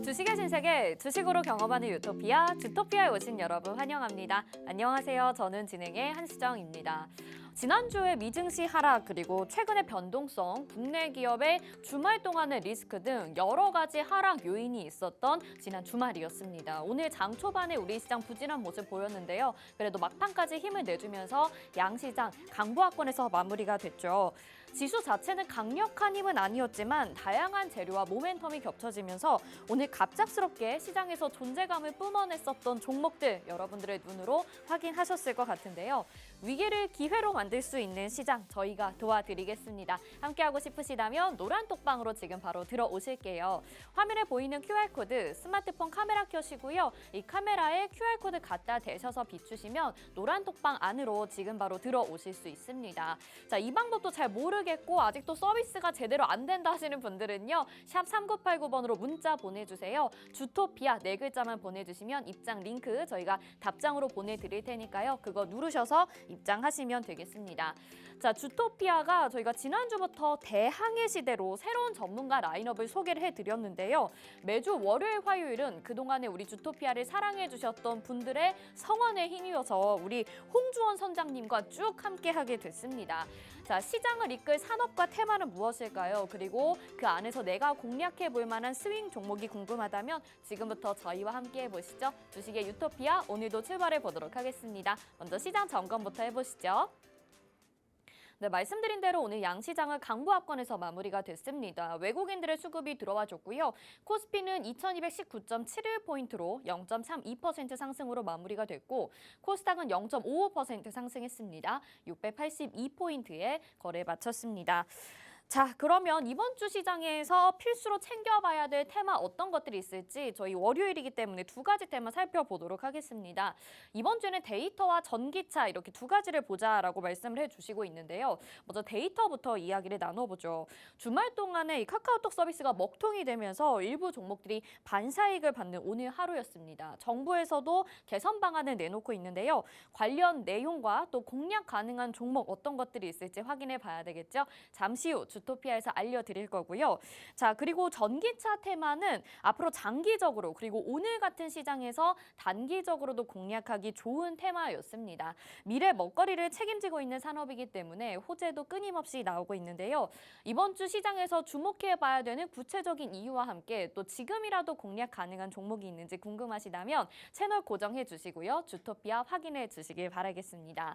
주식의 신세계, 주식으로 경험하는 유토피아, 주토피아에 오신 여러분 환영합니다. 안녕하세요. 저는 진행의 한수정입니다. 지난주에 미증시 하락 그리고 최근의 변동성, 국내 기업의 주말 동안의 리스크 등 여러 가지 하락 요인이 있었던 지난 주말이었습니다. 오늘 장 초반에 우리 시장 부진한 모습 보였는데요. 그래도 막판까지 힘을 내주면서 양시장 강보합권에서 마무리가 됐죠. 지수 자체는 강력한 힘은 아니었지만 다양한 재료와 모멘텀이 겹쳐지면서 오늘 갑작스럽게 시장에서 존재감을 뿜어냈었던 종목들 여러분들의 눈으로 확인하셨을 것 같은데요. 위기를 기회로 만들 수 있는 시장 저희가 도와드리겠습니다. 함께하고 싶으시다면 노란 톡방으로 지금 바로 들어오실게요. 화면에 보이는 QR코드 스마트폰 카메라 켜시고요. 이 카메라에 QR코드 갖다 대셔서 비추시면 노란 톡방 안으로 지금 바로 들어오실 수 있습니다. 자, 이 방법도 잘 모르겠고 아직도 서비스가 제대로 안 된다 하시는 분들은요. 샵 3989번으로 문자 보내주세요. 주토피아 4글자만 보내주시면 입장 링크 저희가 답장으로 보내드릴 테니까요. 그거 누르셔서 입장하시면 되겠습니다. 자, 주토피아가 저희가 지난주부터 대항해 시대로 새로운 전문가 라인업을 소개를 해드렸는데요. 매주 월요일, 화요일은 그동안에 우리 주토피아를 사랑해주셨던 분들의 성원에 힘입어서 우리 홍주원 선장님과 쭉 함께하게 됐습니다. 자, 시장을 이끌 산업과 테마는 무엇일까요? 그리고 그 안에서 내가 공략해볼 만한 스윙 종목이 궁금하다면 지금부터 저희와 함께 해보시죠. 주식의 유토피아 오늘도 출발해 보도록 하겠습니다. 먼저 시장 점검부터 해보시죠. 네, 말씀드린 대로 오늘 양시장은 강보합권에서 마무리가 됐습니다. 외국인들의 수급이 들어와 줬고요. 코스피는 2219.71포인트로 0.32% 상승으로 마무리가 됐고 코스닥은 0.55% 상승했습니다. 682포인트에 거래 마쳤습니다. 자, 그러면 이번 주 시장에서 필수로 챙겨봐야 될 테마 어떤 것들이 있을지 저희 월요일이기 때문에 두 가지 테마 살펴보도록 하겠습니다. 이번 주에는 데이터와 전기차 이렇게 두 가지를 보자라고 말씀을 해주시고 있는데요. 먼저 데이터부터 이야기를 나눠보죠. 주말 동안에 이 카카오톡 서비스가 먹통이 되면서 일부 종목들이 반사이익을 받는 오늘 하루였습니다. 정부에서도 개선 방안을 내놓고 있는데요. 관련 내용과 또 공략 가능한 종목 어떤 것들이 있을지 확인해 봐야 되겠죠. 잠시 후 주토피아에서 알려드릴 거고요. 자, 그리고 전기차 테마는 앞으로 장기적으로 그리고 오늘 같은 시장에서 단기적으로도 공략하기 좋은 테마였습니다. 미래 먹거리를 책임지고 있는 산업이기 때문에 호재도 끊임없이 나오고 있는데요. 이번 주 시장에서 주목해봐야 되는 구체적인 이유와 함께 또 지금이라도 공략 가능한 종목이 있는지 궁금하시다면 채널 고정해 주시고요. 주토피아 확인해 주시길 바라겠습니다.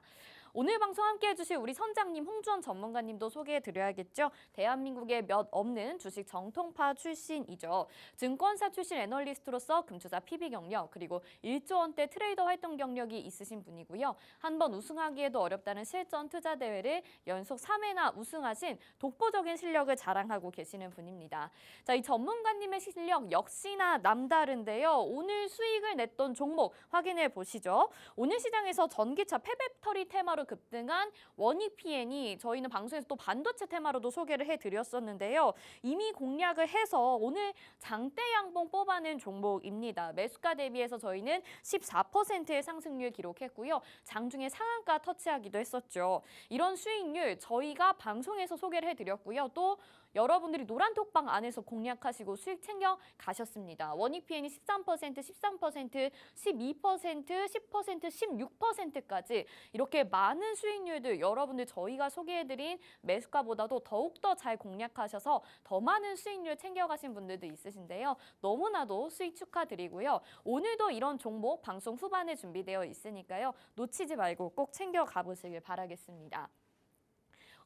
오늘 방송 함께해 주실 우리 선장님 홍주원 전문가님도 소개해 드려야겠죠. 대한민국에 몇 없는 주식 정통파 출신이죠. 증권사 출신 애널리스트로서 금투자 PB 경력 그리고 1조 원대 트레이더 활동 경력이 있으신 분이고요. 한 번 우승하기에도 어렵다는 실전 투자 대회를 연속 3회나 우승하신 독보적인 실력을 자랑하고 계시는 분입니다. 자, 이 전문가님의 실력 역시나 남다른데요. 오늘 수익을 냈던 종목 확인해 보시죠. 오늘 시장에서 전기차 폐배터리 테마로 급등한 원익PN이 저희는 방송에서 또 반도체 테마로도 소개를 해드렸었는데요. 이미 공략을 해서 오늘 장대 양봉 뽑아낸 종목입니다. 매수가 대비해서 저희는 14%의 상승률 기록했고요. 장중에 상한가 터치하기도 했었죠. 이런 수익률 저희가 방송에서 소개를 해드렸고요. 또 여러분들이 노란 톡방 안에서 공략하시고 수익 챙겨 가셨습니다. 원익PN이 13%, 13%, 12%, 10%, 16%까지 이렇게 많은 수익률들 여러분들 저희가 소개해드린 매수가보다도 더욱더 잘 공략하셔서 더 많은 수익률 챙겨가신 분들도 있으신데요. 너무나도 수익 축하드리고요. 오늘도 이런 종목 방송 후반에 준비되어 있으니까요. 놓치지 말고 꼭 챙겨가 보시길 바라겠습니다.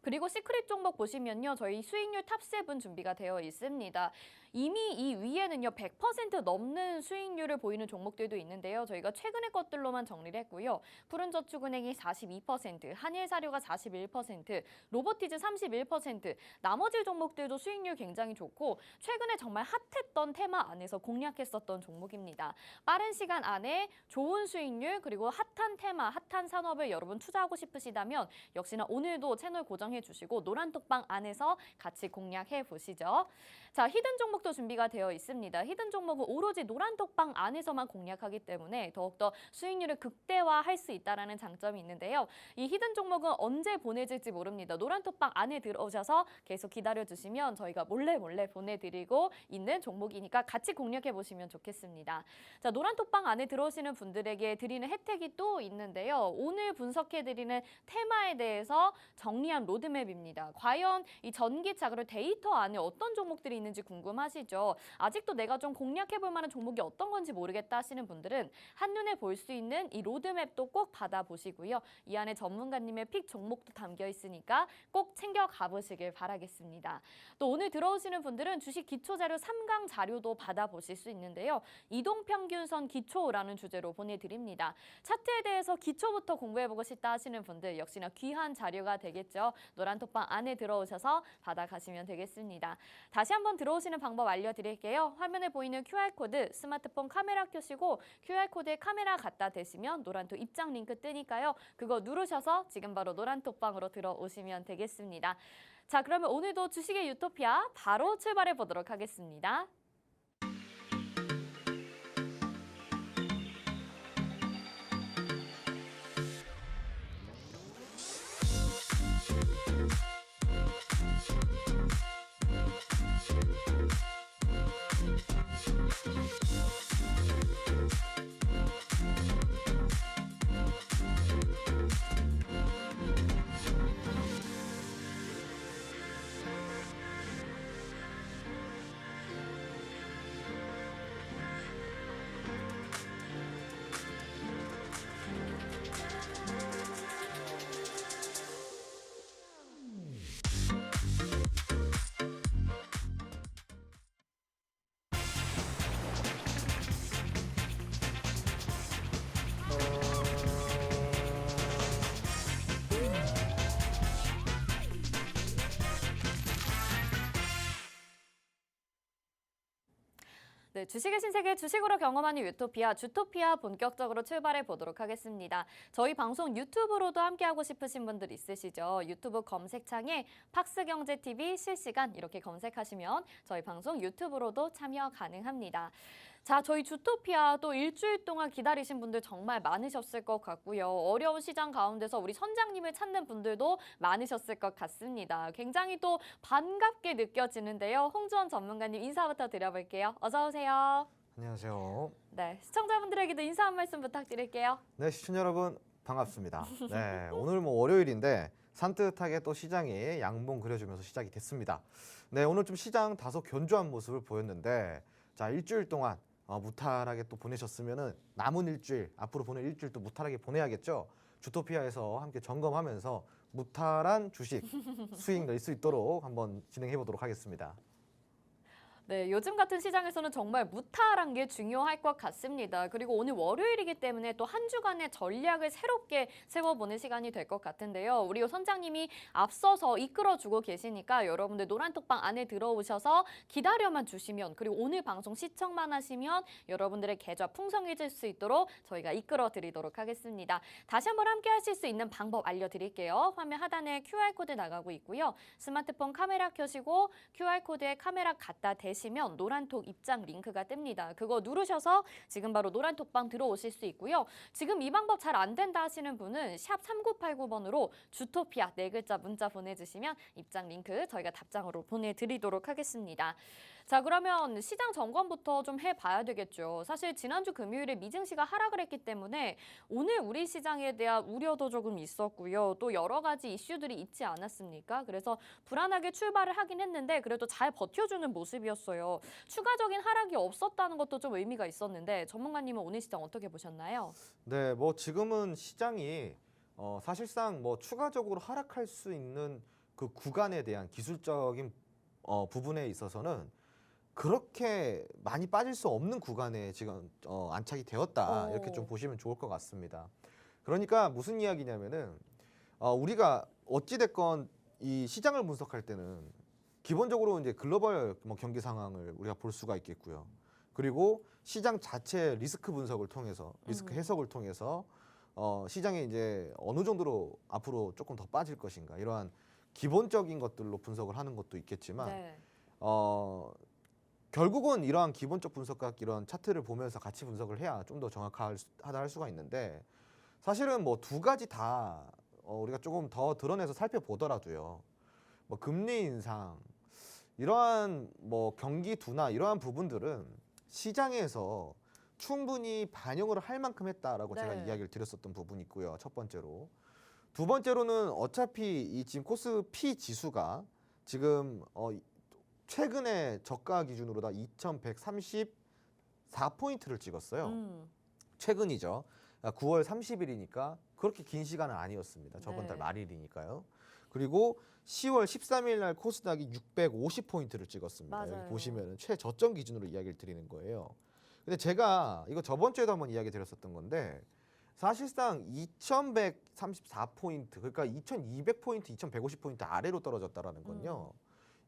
그리고 시크릿 종목 보시면요. 저희 수익률 탑7 준비가 되어 있습니다. 이미 이 위에는요. 100% 넘는 수익률을 보이는 종목들도 있는데요. 저희가 최근의 것들로만 정리를 했고요. 푸른저축은행이 42%, 한일사료가 41%, 로보티즈 31%, 나머지 종목들도 수익률 굉장히 좋고 최근에 정말 핫했던 테마 안에서 공략했었던 종목입니다. 빠른 시간 안에 좋은 수익률 그리고 핫한 테마, 핫한 산업을 여러분 투자하고 싶으시다면 역시나 오늘도 채널 고정 결정해 주시고 노란톡방 안에서 같이 공략해 보시죠. 자, 히든 종목도 준비가 되어 있습니다. 히든 종목은 오로지 노란톡방 안에서만 공략하기 때문에 더욱더 수익률을 극대화할 수 있다는 장점이 있는데요. 이 히든 종목은 언제 보내질지 모릅니다. 노란톡방 안에 들어오셔서 계속 기다려주시면 저희가 몰래 보내드리고 있는 종목이니까 같이 공략해 보시면 좋겠습니다. 자, 노란톡방 안에 들어오시는 분들에게 드리는 혜택이 또 있는데요. 오늘 분석해드리는 테마에 대해서 정리한 로드맵입니다. 과연 이 전기차 그리고 데이터 안에 어떤 종목들이 있는지 궁금하시죠? 아직도 내가 좀 공략해볼 만한 종목이 어떤 건지 모르겠다 하시는 분들은 한눈에 볼 수 있는 이 로드맵도 꼭 받아보시고요. 이 안에 전문가님의 픽 종목도 담겨 있으니까 꼭 챙겨 가보시길 바라겠습니다. 또 오늘 들어오시는 분들은 주식 기초자료 3강 자료도 받아보실 수 있는데요. 이동평균선 기초라는 주제로 보내드립니다. 차트에 대해서 기초부터 공부해보고 싶다 하시는 분들 역시나 귀한 자료가 되겠죠. 노란톡방 안에 들어오셔서 받아가시면 되겠습니다. 다시 한번 들어오시는 방법 알려드릴게요. 화면에 보이는 QR코드 스마트폰 카메라 켜시고 QR코드에 카메라 갖다 대시면 노란톡 입장 링크 뜨니까요. 그거 누르셔서 지금 바로 노란톡방으로 들어오시면 되겠습니다. 자, 그러면 오늘도 주식의 유토피아 바로 출발해 보도록 하겠습니다. 네, 주식의 신세계 주식으로 경험하는 유토피아, 주토피아 본격적으로 출발해 보도록 하겠습니다. 저희 방송 유튜브로도 함께하고 싶으신 분들 있으시죠? 유튜브 검색창에 팍스경제TV 실시간 이렇게 검색하시면 저희 방송 유튜브로도 참여 가능합니다. 자, 저희 주토피아 또 일주일 동안 기다리신 분들 정말 많으셨을 것 같고요. 어려운 시장 가운데서 우리 선장님을 찾는 분들도 많으셨을 것 같습니다. 굉장히 또 반갑게 느껴지는데요. 홍주원 전문가님 인사부터 드려볼게요. 어서 오세요. 안녕하세요. 네, 시청자분들에게도 인사 한 말씀 부탁드릴게요. 네, 시청자 여러분 반갑습니다. 네, 오늘 뭐 월요일인데 산뜻하게 또 시장이 양봉 그려주면서 시작이 됐습니다. 네, 오늘 좀 시장 다소 견조한 모습을 보였는데 자, 일주일 동안 무탈하게 또 보내셨으면은 남은 일주일, 앞으로 보낼 일주일 또 무탈하게 보내야겠죠. 주토피아에서 함께 점검하면서 무탈한 주식 수익 낼 수 있도록 한번 진행해 보도록 하겠습니다. 네, 요즘 같은 시장에서는 정말 무탈한 게 중요할 것 같습니다. 그리고 오늘 월요일이기 때문에 또 한 주간의 전략을 새롭게 세워보는 시간이 될 것 같은데요. 우리 선장님이 앞서서 이끌어주고 계시니까 여러분들 노란톡방 안에 들어오셔서 기다려만 주시면 그리고 오늘 방송 시청만 하시면 여러분들의 계좌 풍성해질 수 있도록 저희가 이끌어드리도록 하겠습니다. 다시 한번 함께 하실 수 있는 방법 알려드릴게요. 화면 하단에 QR코드 나가고 있고요. 스마트폰 카메라 켜시고 QR코드에 카메라 갖다 대시면 노란톡 입장 링크가 뜹니다. 그거 누르셔서 지금 바로 노란톡방 들어오실 수 있고요. 지금 이 방법 잘 안 된다 하시는 분은 샵 3989번으로 주토피아 4글자 문자 보내주시면 입장 링크 저희가 답장으로 보내드리도록 하겠습니다. 자, 그러면 시장 점검부터 좀 해봐야 되겠죠. 사실 지난주 금요일에 미증시가 하락을 했기 때문에 오늘 우리 시장에 대한 우려도 조금 있었고요. 또 여러 가지 이슈들이 있지 않았습니까? 그래서 불안하게 출발을 하긴 했는데 그래도 잘 버텨주는 모습이었어요. 추가적인 하락이 없었다는 것도 좀 의미가 있었는데 전문가님은 오늘 시장 어떻게 보셨나요? 네, 뭐 지금은 시장이 사실상 뭐 추가적으로 하락할 수 있는 그 구간에 대한 기술적인 부분에 있어서는 그렇게 많이 빠질 수 없는 구간에 지금 안착이 되었다 이렇게 좀 보시면 좋을 것 같습니다. 그러니까 무슨 이야기냐면은 우리가 어찌 됐건 이 시장을 분석할 때는 기본적으로 이제 글로벌 뭐 경기 상황을 우리가 볼 수가 있겠고요. 그리고 시장 자체 리스크 분석을 통해서 리스크 해석을 통해서 시장에 이제 어느 정도로 앞으로 조금 더 빠질 것인가 이러한 기본적인 것들로 분석을 하는 것도 있겠지만 네. 결국은 이러한 기본적 분석과 이런 차트를 보면서 같이 분석을 해야 좀 더 정확하다 할 수가 있는데 사실은 뭐 두 가지 다 우리가 조금 더 드러내서 살펴보더라도요. 뭐 금리 인상 이러한 뭐 경기 둔화 이러한 부분들은 시장에서 충분히 반영을 할 만큼 했다라고 네. 제가 이야기를 드렸었던 부분이 있고요. 첫 번째로. 두 번째로는 어차피 이 지금 코스피 지수가 지금 최근에 저가 기준으로 다 2134포인트를 찍었어요. 최근이죠. 9월 30일이니까 그렇게 긴 시간은 아니었습니다. 저번 달 네. 말일이니까요. 그리고 10월 13일 날 코스닥이 650포인트를 찍었습니다. 맞아요. 여기 보시면은 최저점 기준으로 이야기를 드리는 거예요. 근데 제가 이거 저번 주에도 한번 이야기 드렸었던 건데 사실상 2134포인트 그러니까 2200포인트, 2150포인트 아래로 떨어졌다라는 건요.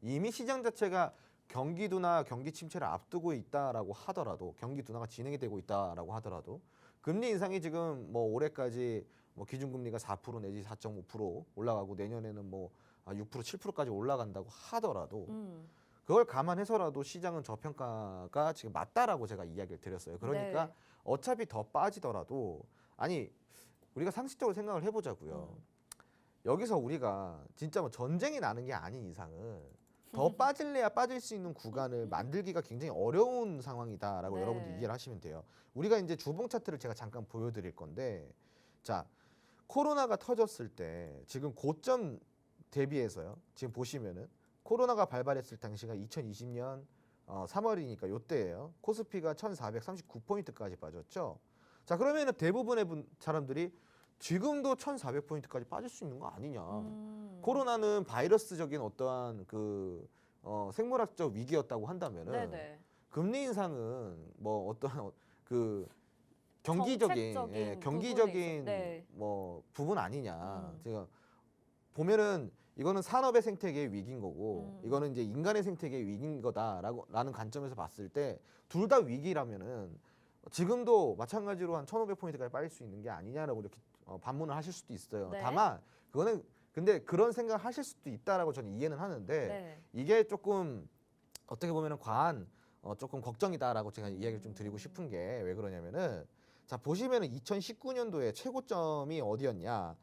이미 시장 자체가 경기 둔화, 경기 침체를 앞두고 있다라고 하더라도 경기 둔화가 진행이 되고 있다라고 하더라도 금리 인상이 지금 뭐 올해까지 뭐 기준금리가 4% 내지 4.5% 올라가고 내년에는 뭐 6%, 7%까지 올라간다고 하더라도 그걸 감안해서라도 시장은 저평가가 지금 맞다라고 제가 이야기를 드렸어요. 그러니까 네. 어차피 더 빠지더라도 아니 우리가 상식적으로 생각을 해보자고요. 여기서 우리가 진짜 뭐 전쟁이 나는 게 아닌 이상은 더 빠질래야 빠질 수 있는 구간을 만들기가 굉장히 어려운 상황이다라고 네. 여러분들 이해를 하시면 돼요. 우리가 이제 주봉 차트를 제가 잠깐 보여드릴 건데 자 코로나가 터졌을 때 지금 고점 대비해서요. 지금 보시면은 코로나가 발발했을 당시가 2020년 3월이니까 요때예요. 코스피가 1439포인트까지 빠졌죠. 자 그러면은 대부분의 사람들이 지금도 1400포인트까지 빠질 수 있는 거 아니냐. 코로나는 바이러스적인 어떠한 그 생물학적 위기였다고 한다면은 네네. 금리 인상은 뭐 어떠한 그 경기적인 정책적인 경기적인 부분에 있어- 네. 뭐 부분 아니냐. 제가 보면은 이거는 산업의 생태계의 위기인 거고 이거는 이제 인간의 생태계의 위기인 거다라는 관점에서 봤을 때 둘 다 위기라면은 지금도 마찬가지로 한 1500포인트까지 빠질 수 있는 게 아니냐라고 이렇게 반문을 하실 수도 있어요. 네. 다만 그거는 근데 그런 생각을 하실 수도 있다라고 저는 이해는 하는데 네. 이게 조금 어떻게 보면은 과한 조금 걱정이다라고 제가 이야기를 좀 드리고 싶은 게 왜 그러냐면은 자 보시면은 2019년도에 최고점이 어디였냐?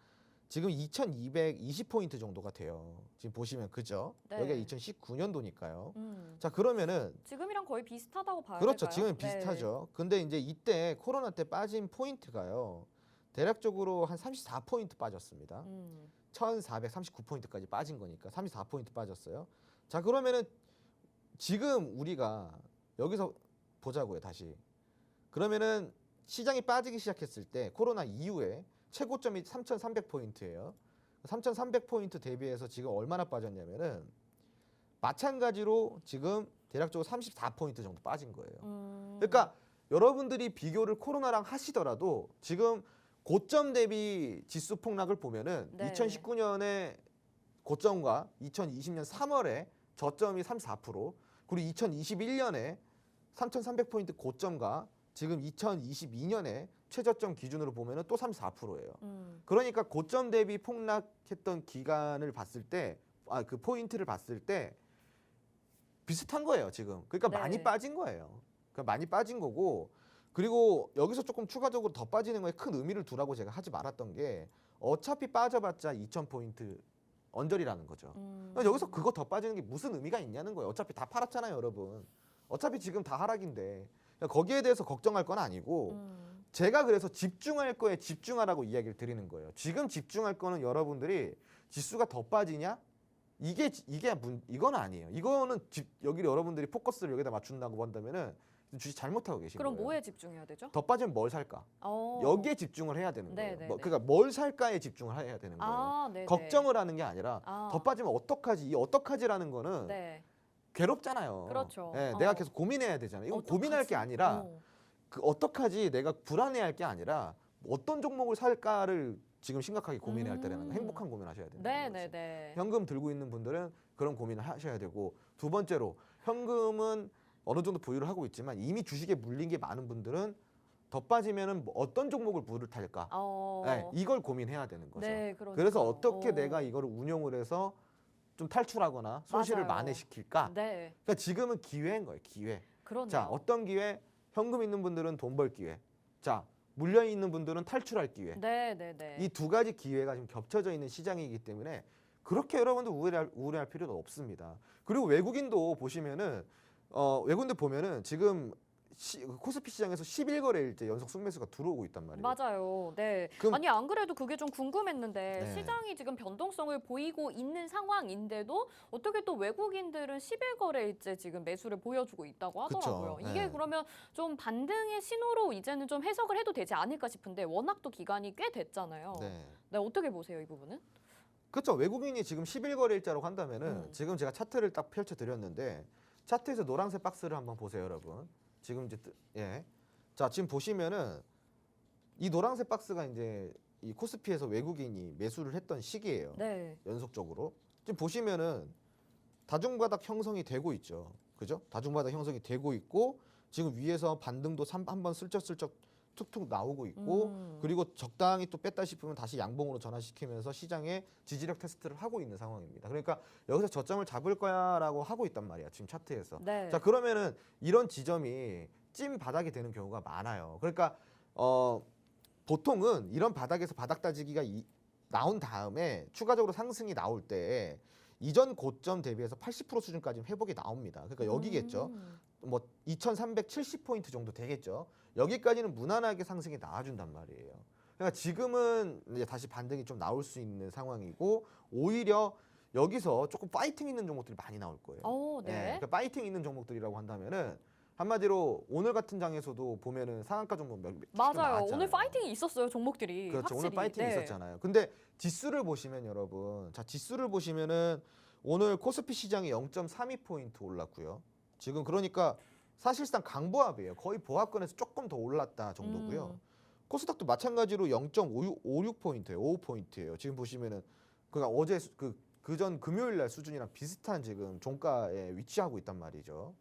지금 2220포인트 정도가 돼요. 지금 보시면 그죠? 네. 여기가 2019년도니까요. 음. 자 그러면은 지금이랑 거의 비슷하다고 봐야 그렇죠. 될까요? 지금 비슷하죠. 근데 이제 이때 코로나 때 빠진 포인트가요. 대략적으로 한 34포인트 빠졌습니다. 1439포인트까지 빠진 거니까 34포인트 빠졌어요. 자 그러면은 지금 우리가 여기서 보자고요. 다시. 그러면은 시장이 빠지기 시작했을 때 코로나 이후에 최고점이 3,300포인트예요. 3,300포인트 대비해서 지금 얼마나 빠졌냐면은 마찬가지로 지금 대략적으로 34포인트 정도 빠진 거예요. 그러니까 여러분들이 비교를 코로나랑 하시더라도 지금 고점 대비 지수 폭락을 보면은 네. 2019년에 고점과 2020년 3월에 저점이 34%, 그리고 2021년에 3,300포인트 고점과 지금 2022년에 최저점 기준으로 보면은 또 34%예요. 그러니까 고점 대비 폭락했던 기간을 봤을 때, 그 포인트를 봤을 때 비슷한 거예요, 지금. 그러니까 네. 많이 빠진 거예요. 그러니까 많이 빠진 거고, 그리고 여기서 조금 추가적으로 더 빠지는 거에 큰 의미를 두라고 제가 하지 말았던 게 어차피 빠져봤자 2,000포인트 언저리라는 거죠. 그러니까 여기서 그거 더 빠지는 게 무슨 의미가 있냐는 거예요. 어차피 다 팔았잖아요, 여러분. 어차피 지금 다 하락인데 그러니까 거기에 대해서 걱정할 건 아니고 제가 그래서 집중할 거에 집중하라고 이야기를 드리는 거예요. 지금 집중할 거는 여러분들이 지수가 더 빠지냐? 이건 아니에요. 이거는 여기 여러분들이 포커스를 여기다 맞춘다고 한다면은 주식 잘못하고 계신 그럼 거예요. 뭐에 집중해야 되죠? 더 빠지면 뭘 살까? 여기에 집중을 해야 되는 거예요. 네네네. 그러니까 뭘 살까에 집중을 해야 되는 거예요. 아, 네네. 걱정을 하는 게 아니라 아. 더 빠지면 어떡하지? 이 어떡하지라는 거는 네. 괴롭잖아요. 그렇죠. 예, 내가 계속 고민해야 되잖아요. 이건 고민할 게 아니라 그 어떡하지? 내가 불안해할 게 아니라 어떤 종목을 살까를 지금 심각하게 고민해야 할 때라는 거. 행복한 고민을 하셔야 되는 거죠. 네네네. 현금 들고 있는 분들은 그런 고민을 하셔야 되고 두 번째로 현금은 어느 정도 보유를 하고 있지만 이미 주식에 물린 게 많은 분들은 더 빠지면은 뭐 어떤 종목을 물을 탈까? 네, 이걸 고민해야 되는 거죠. 네, 그러니까요. 그래서 어떻게 내가 이거를 운용을 해서 좀 탈출하거나 손실을 맞아요. 만회시킬까? 네. 그러니까 지금은 기회인 거예요. 기회. 그러네요. 자, 어떤 기회? 현금 있는 분들은 돈 벌 기회. 자, 물려 있는 분들은 탈출할 기회. 네, 네, 네. 이 두 가지 기회가 지금 겹쳐져 있는 시장이기 때문에 그렇게 여러분들 우려할 필요도 없습니다. 그리고 외국인도 보시면은 외국인들 보면은 지금 코스피 시장에서 10일거래일째 연속 순매수가 들어오고 있단 말이에요. 맞아요. 네. 그럼- 아니 안 그래도 그게 좀 궁금했는데 네. 시장이 지금 변동성을 보이고 있는 상황인데도 어떻게 또 외국인들은 10일 거래일째 지금 매수를 보여주고 있다고 하더라고요. 그쵸. 이게 네. 그러면 좀 반등의 신호로 이제는 좀 해석을 해도 되지 않을까 싶은데 워낙 또 기간이 꽤 됐잖아요. 네. 네, 어떻게 보세요, 이 부분은? 그렇죠. 외국인이 지금 10일거래일자라고 한다면은 지금 제가 차트를 딱 펼쳐드렸는데 차트에서 노란색 박스를 한번 보세요, 여러분. 지금 이제 예. 자, 지금 보시면은 이 노란색 박스가 이제 이 코스피에서 외국인이 매수를 했던 시기예요. 네. 연속적으로. 지금 보시면은 다중바닥 형성이 되고 있죠. 그죠? 다중바닥 형성이 되고 있고 지금 위에서 반등도 한번 슬쩍슬쩍 툭툭 나오고 있고 그리고 적당히 또 뺐다 싶으면 다시 양봉으로 전환시키면서 시장에 지지력 테스트를 하고 있는 상황입니다. 그러니까 여기서 저점을 잡을 거야라고 하고 있단 말이야. 지금 차트에서. 네. 자, 그러면은 이런 지점이 찐 바닥이 되는 경우가 많아요. 그러니까 보통은 이런 바닥에서 바닥 따지기가 나온 다음에 추가적으로 상승이 나올 때 이전 고점 대비해서 80% 수준까지 회복이 나옵니다. 그러니까 여기겠죠. 뭐 2,370포인트 정도 되겠죠. 여기까지는 무난하게 상승이 나와준단 말이에요. 그러니까 지금은 이제 다시 반등이 좀 나올 수 있는 상황이고 오히려 여기서 조금 파이팅 있는 종목들이 많이 나올 거예요. 네. 그러니까 파이팅 있는 종목들이라고 한다면은 한마디로 오늘 같은 장에서도 보면은 상한가 종목 몇 맞아요. 나왔잖아요. 오늘 파이팅이 있었어요, 종목들이. 그렇죠. 확실히. 오늘 파이팅이 네. 있었잖아요. 근데 지수를 보시면 여러분, 자 지수를 보시면은 오늘 코스피 시장이 0.32포인트 올랐고요. 지금 그러니까 사실상 강보합이에요. 거의 보합권에서 조금 더 올랐다 정도고요. 코스닥도 마찬가지로 0.56포인트예요. 55포인트예요. 지금 보시면은 그러니까 어제 그전 금요일 날 수준이랑 비슷한 지금 종가에 위치하고 있단 말이죠.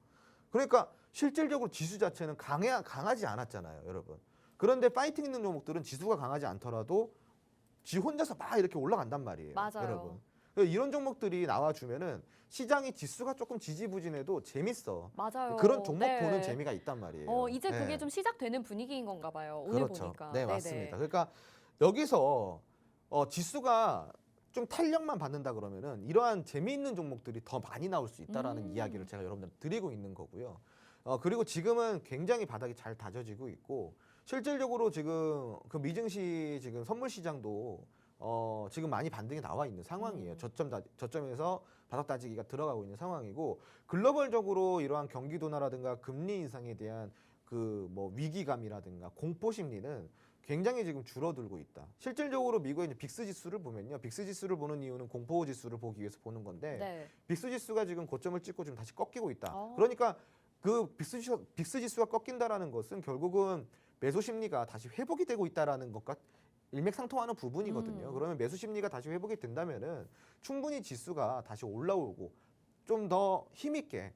그러니까 실질적으로 지수 자체는 강하지 않았잖아요, 여러분. 그런데 파이팅 있는 종목들은 지수가 강하지 않더라도 지 혼자서 막 이렇게 올라간단 말이에요, 맞아요. 여러분. 그러니까 이런 종목들이 나와주면은 시장이 지수가 조금 지지부진해도 재밌어. 맞아요. 그런 종목 네. 보는 재미가 있단 말이에요. 이제 그게 네. 좀 시작되는 분위기인 건가 봐요. 오늘 그렇죠. 보니까. 네, 네네. 맞습니다. 그러니까 여기서 지수가 좀 탄력만 받는다 그러면은 이러한 재미있는 종목들이 더 많이 나올 수 있다라는 이야기를 제가 여러분들 드리고 있는 거고요. 그리고 지금은 굉장히 바닥이 잘 다져지고 있고 실질적으로 지금 그 미증시 지금 선물 시장도 지금 많이 반등이 나와 있는 상황이에요. 저점에서 바닥 다지기가 들어가고 있는 상황이고 글로벌적으로 이러한 경기 둔화라든가 금리 인상에 대한 그 뭐 위기감이라든가 공포 심리는 굉장히 지금 줄어들고 있다. 실질적으로 미국의 이제 빅스 지수를 보면요. 빅스 지수를 보는 이유는 공포 지수를 보기 위해서 보는 건데 네. 빅스 지수가 지금 고점을 찍고 지금 다시 꺾이고 있다. 어. 그러니까 그 빅스 지수가 꺾인다라는 것은 결국은 매수 심리가 다시 회복이 되고 있다라는 것과 일맥상통하는 부분이거든요. 그러면 매수 심리가 다시 회복이 된다면은 충분히 지수가 다시 올라오고 좀 더 힘있게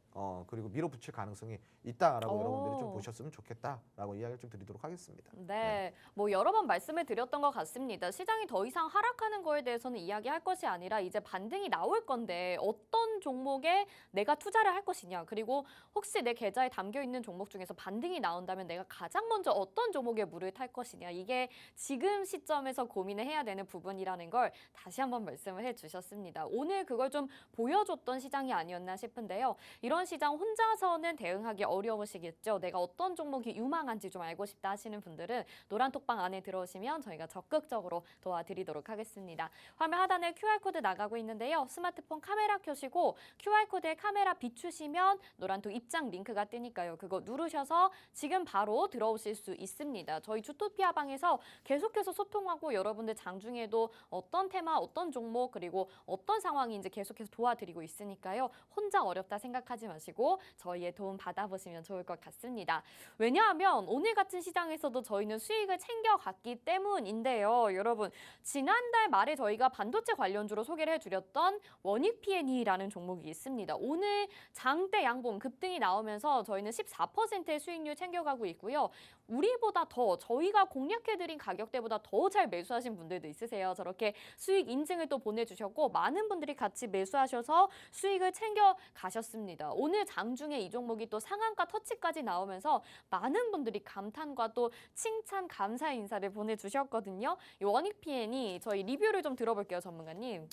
그리고 밀어붙일 가능성이 있다라고 여러분들이 좀 보셨으면 좋겠다라고 이야기를 좀 드리도록 하겠습니다. 네, 뭐 여러 번 말씀을 드렸던 것 같습니다. 시장이 더 이상 하락하는 거에 대해서는 이야기할 것이 아니라 이제 반등이 나올 건데 어떤 종목에 내가 투자를 할 것이냐, 그리고 혹시 내 계좌에 담겨 있는 종목 중에서 반등이 나온다면 내가 가장 먼저 어떤 종목에 물을 탈 것이냐, 이게 지금 시점에서 고민을 해야 되는 부분이라는 걸 다시 한번 말씀을 해주셨습니다. 오늘 그걸 좀 보여줬던 시장이 아니었나 싶은데요. 이런 시장 혼자서는 대응하기 어려우시겠죠. 내가 어떤 종목이 유망한지 좀 알고 싶다 하시는 분들은 노란톡방 안에 들어오시면 저희가 적극적으로 도와드리도록 하겠습니다. 화면 하단에 QR코드 나가고 있는데요. 스마트폰 카메라 켜시고 QR코드에 카메라 비추시면 노란톡 입장 링크가 뜨니까요. 그거 누르셔서 지금 바로 들어오실 수 있습니다. 저희 주토피아 방에서 계속해서 소통하고 여러분들 장중에도 어떤 테마, 어떤 종목, 그리고 어떤 상황인지 계속해서 도와드리고 있으니까요. 있으니까요. 혼자 어렵다 생각하지 마시고 저희의 도움 받아보시면 좋을 것 같습니다. 왜냐하면 오늘 같은 시장에서도 저희는 수익을 챙겨갔기 때문인데요. 여러분, 지난달 말에 저희가 반도체 관련주로 소개를 해드렸던 원익 P&E라는 종목이 있습니다. 오늘 장대 양봉 급등이 나오면서 저희는 14%의 수익률 챙겨가고 있고요. 우리보다 더 저희가 공략해드린 가격대보다 더 잘 매수하신 분들도 있으세요. 저렇게 수익 인증을 또 보내주셨고 많은 분들이 같이 매수하셔서 수익을 챙겨 가셨습니다. 오늘 장중에 이 종목이 또 상한가 터치까지 나오면서 많은 분들이 감탄과 또 칭찬 감사 인사를 보내주셨거든요. 이 원익 P&E 저희 리뷰를 좀 들어볼게요, 전문가님.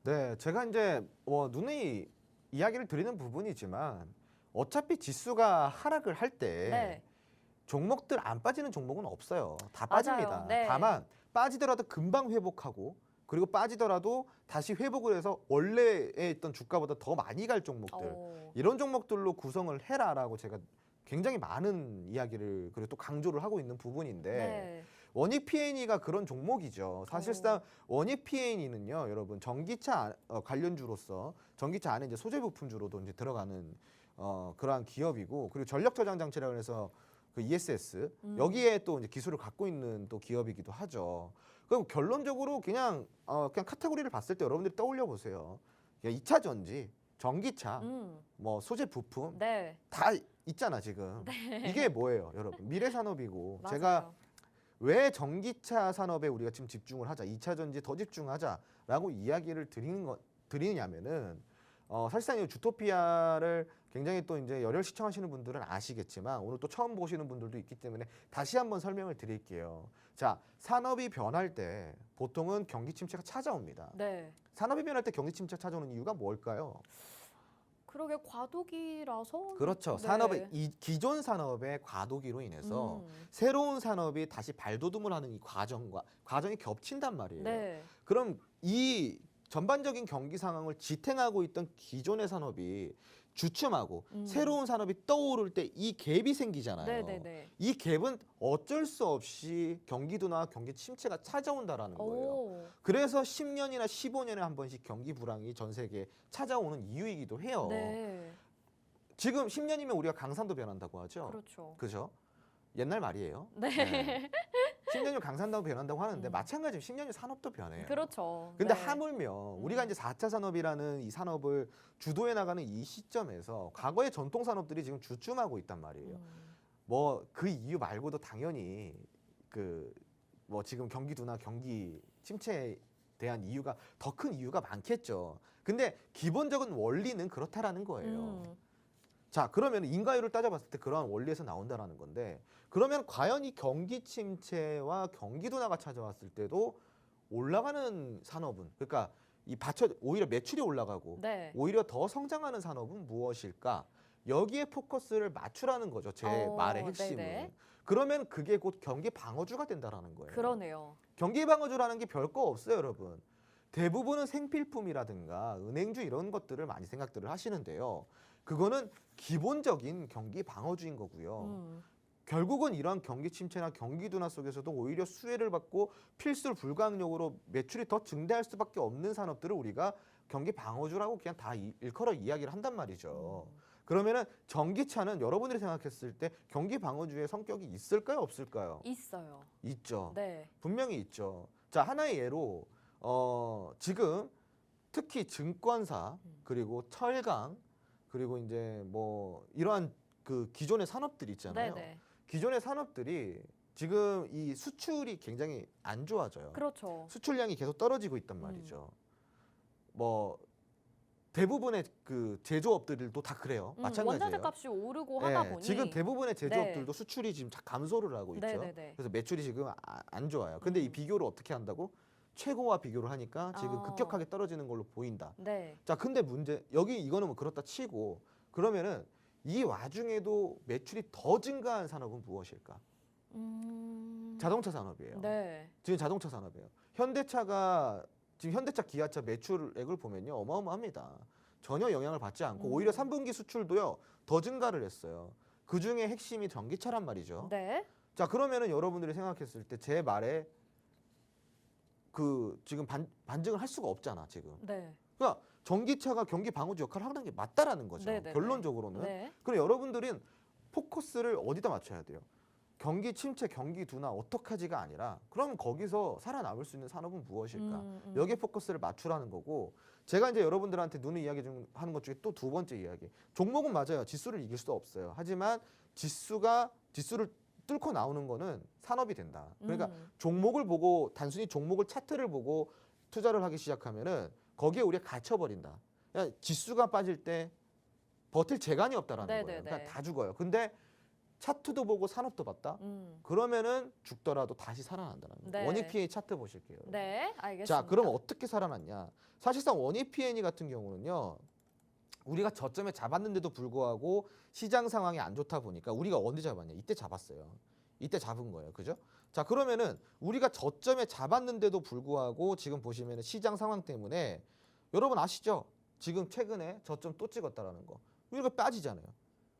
네, 제가 이제 누누이 이야기를 드리는 부분이지만 어차피 지수가 하락을 할 때 네. 종목들 안 빠지는 종목은 없어요. 다 맞아요. 빠집니다. 네. 다만 빠지더라도 금방 회복하고 그리고 빠지더라도 다시 회복을 해서 원래에 있던 주가보다 더 많이 갈 종목들 이런 종목들로 구성을 해라라고 제가 굉장히 많은 이야기를 그리고 또 강조를 하고 있는 부분인데 네. 원익 P&E가 그런 종목이죠. 사실상 원익 P&E는요, 여러분 전기차 관련주로서 전기차 안에 이제 소재 부품주로도 이제 들어가는 그러한 기업이고 그리고 전력 저장 장치라고 해서 그 ESS 여기에 또 이제 기술을 갖고 있는 또 기업이기도 하죠. 그럼 결론적으로 그냥 카테고리를 봤을 때 여러분들이 떠올려 보세요. 2차 전지, 전기차, 뭐 소재 부품 네. 다 있잖아 지금. 이게 뭐예요, 여러분? 미래 산업이고 맞아요. 제가 왜 전기차 산업에 우리가 지금 집중을 하자, 2차 전지에 더 집중하자라고 이야기를 드리냐면은 사실상 이 주토피아를 굉장히 또 이제 열혈 시청하시는 분들은 아시겠지만 오늘 또 처음 보시는 분들도 있기 때문에 다시 한번 설명을 드릴게요. 자, 산업이 변할 때 보통은 경기 침체가 찾아옵니다. 네. 산업이 변할 때 경기 침체가 찾아오는 이유가 뭘까요? 그러게 과도기라서 그렇죠. 네. 산업의 기존 산업의 과도기로 인해서 새로운 산업이 다시 발돋움을 하는 이 과정이 겹친단 말이에요. 네. 그럼 이 전반적인 경기 상황을 지탱하고 있던 기존의 산업이 주춤하고 새로운 산업이 떠오를 때 이 갭이 생기잖아요. 네네네. 이 갭은 어쩔 수 없이 경기도나 경기 침체가 찾아온다라는 거예요. 오. 그래서 10년이나 15년에 한 번씩 경기 불황이 전 세계에 찾아오는 이유이기도 해요. 네. 지금 10년이면 우리가 강산도 변한다고 하죠. 그렇죠. 그죠? 옛날 말이에요. 네. 10년이면 강산도 변한다고 하는데 마찬가지로 10년이면 산업도 변해요. 그렇죠. 근데 네. 하물며 우리가 이제 4차 산업이라는 이 산업을 주도해 나가는 이 시점에서 과거의 전통 산업들이 지금 주춤하고 있단 말이에요. 뭐 그 이유 말고도 당연히 그 뭐 지금 경기도나 경기 침체에 대한 이유가 더 큰 이유가 많겠죠. 근데 기본적인 원리는 그렇다라는 거예요. 자, 그러면 인가율을 따져봤을 때 그러한 원리에서 나온다라는 건데 그러면 과연 이 경기 침체와 경기 둔화가 찾아왔을 때도 올라가는 산업은 그러니까 오히려 매출이 올라가고 네. 오히려 더 성장하는 산업은 무엇일까? 여기에 포커스를 맞추라는 거죠. 제 말의 핵심은. 네네. 그러면 그게 곧 경기 방어주가 된다라는 거예요. 그러네요. 경기 방어주라는 게 별거 없어요, 여러분. 대부분은 생필품이라든가 은행주 이런 것들을 많이 생각들을 하시는데요. 그거는 기본적인 경기 방어주인 거고요. 결국은 이러한 경기 침체나 경기 둔화 속에서도 오히려 수혜를 받고 필수 불가항력으로 매출이 더 증대할 수밖에 없는 산업들을 우리가 경기 방어주라고 그냥 다 일컬어 이야기를 한단 말이죠. 그러면은 전기차는 여러분들이 생각했을 때 경기 방어주의 성격이 있을까요, 없을까요? 있어요. 있죠. 네. 분명히 있죠. 자, 하나의 예로 지금 특히 증권사 그리고 철강 그리고 이제 뭐 이러한 그 기존의 산업들이 있잖아요. 네네. 기존의 산업들이 지금 이 수출이 굉장히 안 좋아져요. 그렇죠. 수출량이 계속 떨어지고 있단 말이죠. 뭐 대부분의 그 제조업들도 다 그래요. 마찬가지예요. 원자재 값이 오르고 네, 하다 보니 지금 대부분의 제조업들도 수출이 지금 감소를 하고 있죠. 네네네. 그래서 매출이 지금 안 좋아요. 근데 이 비교를 어떻게 한다고? 최고와 비교를 하니까 지금 급격하게 떨어지는 걸로 보인다. 네. 자, 근데 문제 이거는 뭐 그렇다 치고 그러면은 이 와중에도 매출이 더 증가한 산업은 무엇일까? 자동차 산업이에요. 네. 지금 자동차 산업이에요. 현대차가 지금 현대차, 기아차 매출액을 보면요 어마어마합니다. 전혀 영향을 받지 않고 오히려 3분기 수출도요 더 증가를 했어요. 그 중에 핵심이 전기차란 말이죠. 네. 자, 그러면은 여러분들이 생각했을 때 제 말에 그 지금 반증을 할 수가 없잖아 지금. 네. 그러니까 전기차가 경기 방어주 역할을 하는 게 맞다라는 거죠. 네네네. 결론적으로는. 네. 그럼 여러분들은 포커스를 어디다 맞춰야 돼요? 경기 침체, 경기 둔화 어떡하지가 아니라 그럼 거기서 살아남을 수 있는 산업은 무엇일까? 여기에 포커스를 맞추라는 거고 제가 이제 여러분들한테 눈을 이야기 좀 하는 것 중에 또 두 번째 이야기. 종목은 맞아요. 지수를 이길 수 없어요. 하지만 지수를 뚫고 나오는 거는 산업이 된다. 그러니까 종목을 보고 단순히 종목을 차트를 보고 투자를 하기 시작하면은 거기에 우리가 갇혀버린다. 그냥 지수가 빠질 때 버틸 재간이 없다라는 거예요. 네네네. 그러니까 다 죽어요. 근데 차트도 보고 산업도 봤다. 그러면은 죽더라도 다시 살아난다는 거예요. 네. 원익PA 차트 보실게요. 네, 알겠습니다. 자, 그럼 어떻게 살아났냐? 사실상 원익PA 같은 경우는요. 우리가 저점에 잡았는데도 불구하고 시장 상황이 안 좋다 보니까 우리가 언제 잡았냐? 이때 잡았어요. 이때 잡은 거예요. 그죠? 자, 그러면은 우리가 저점에 잡았는데도 불구하고 지금 보시면은 시장 상황 때문에 여러분 아시죠? 지금 최근에 저점 또 찍었다라는 거. 우리가 빠지잖아요.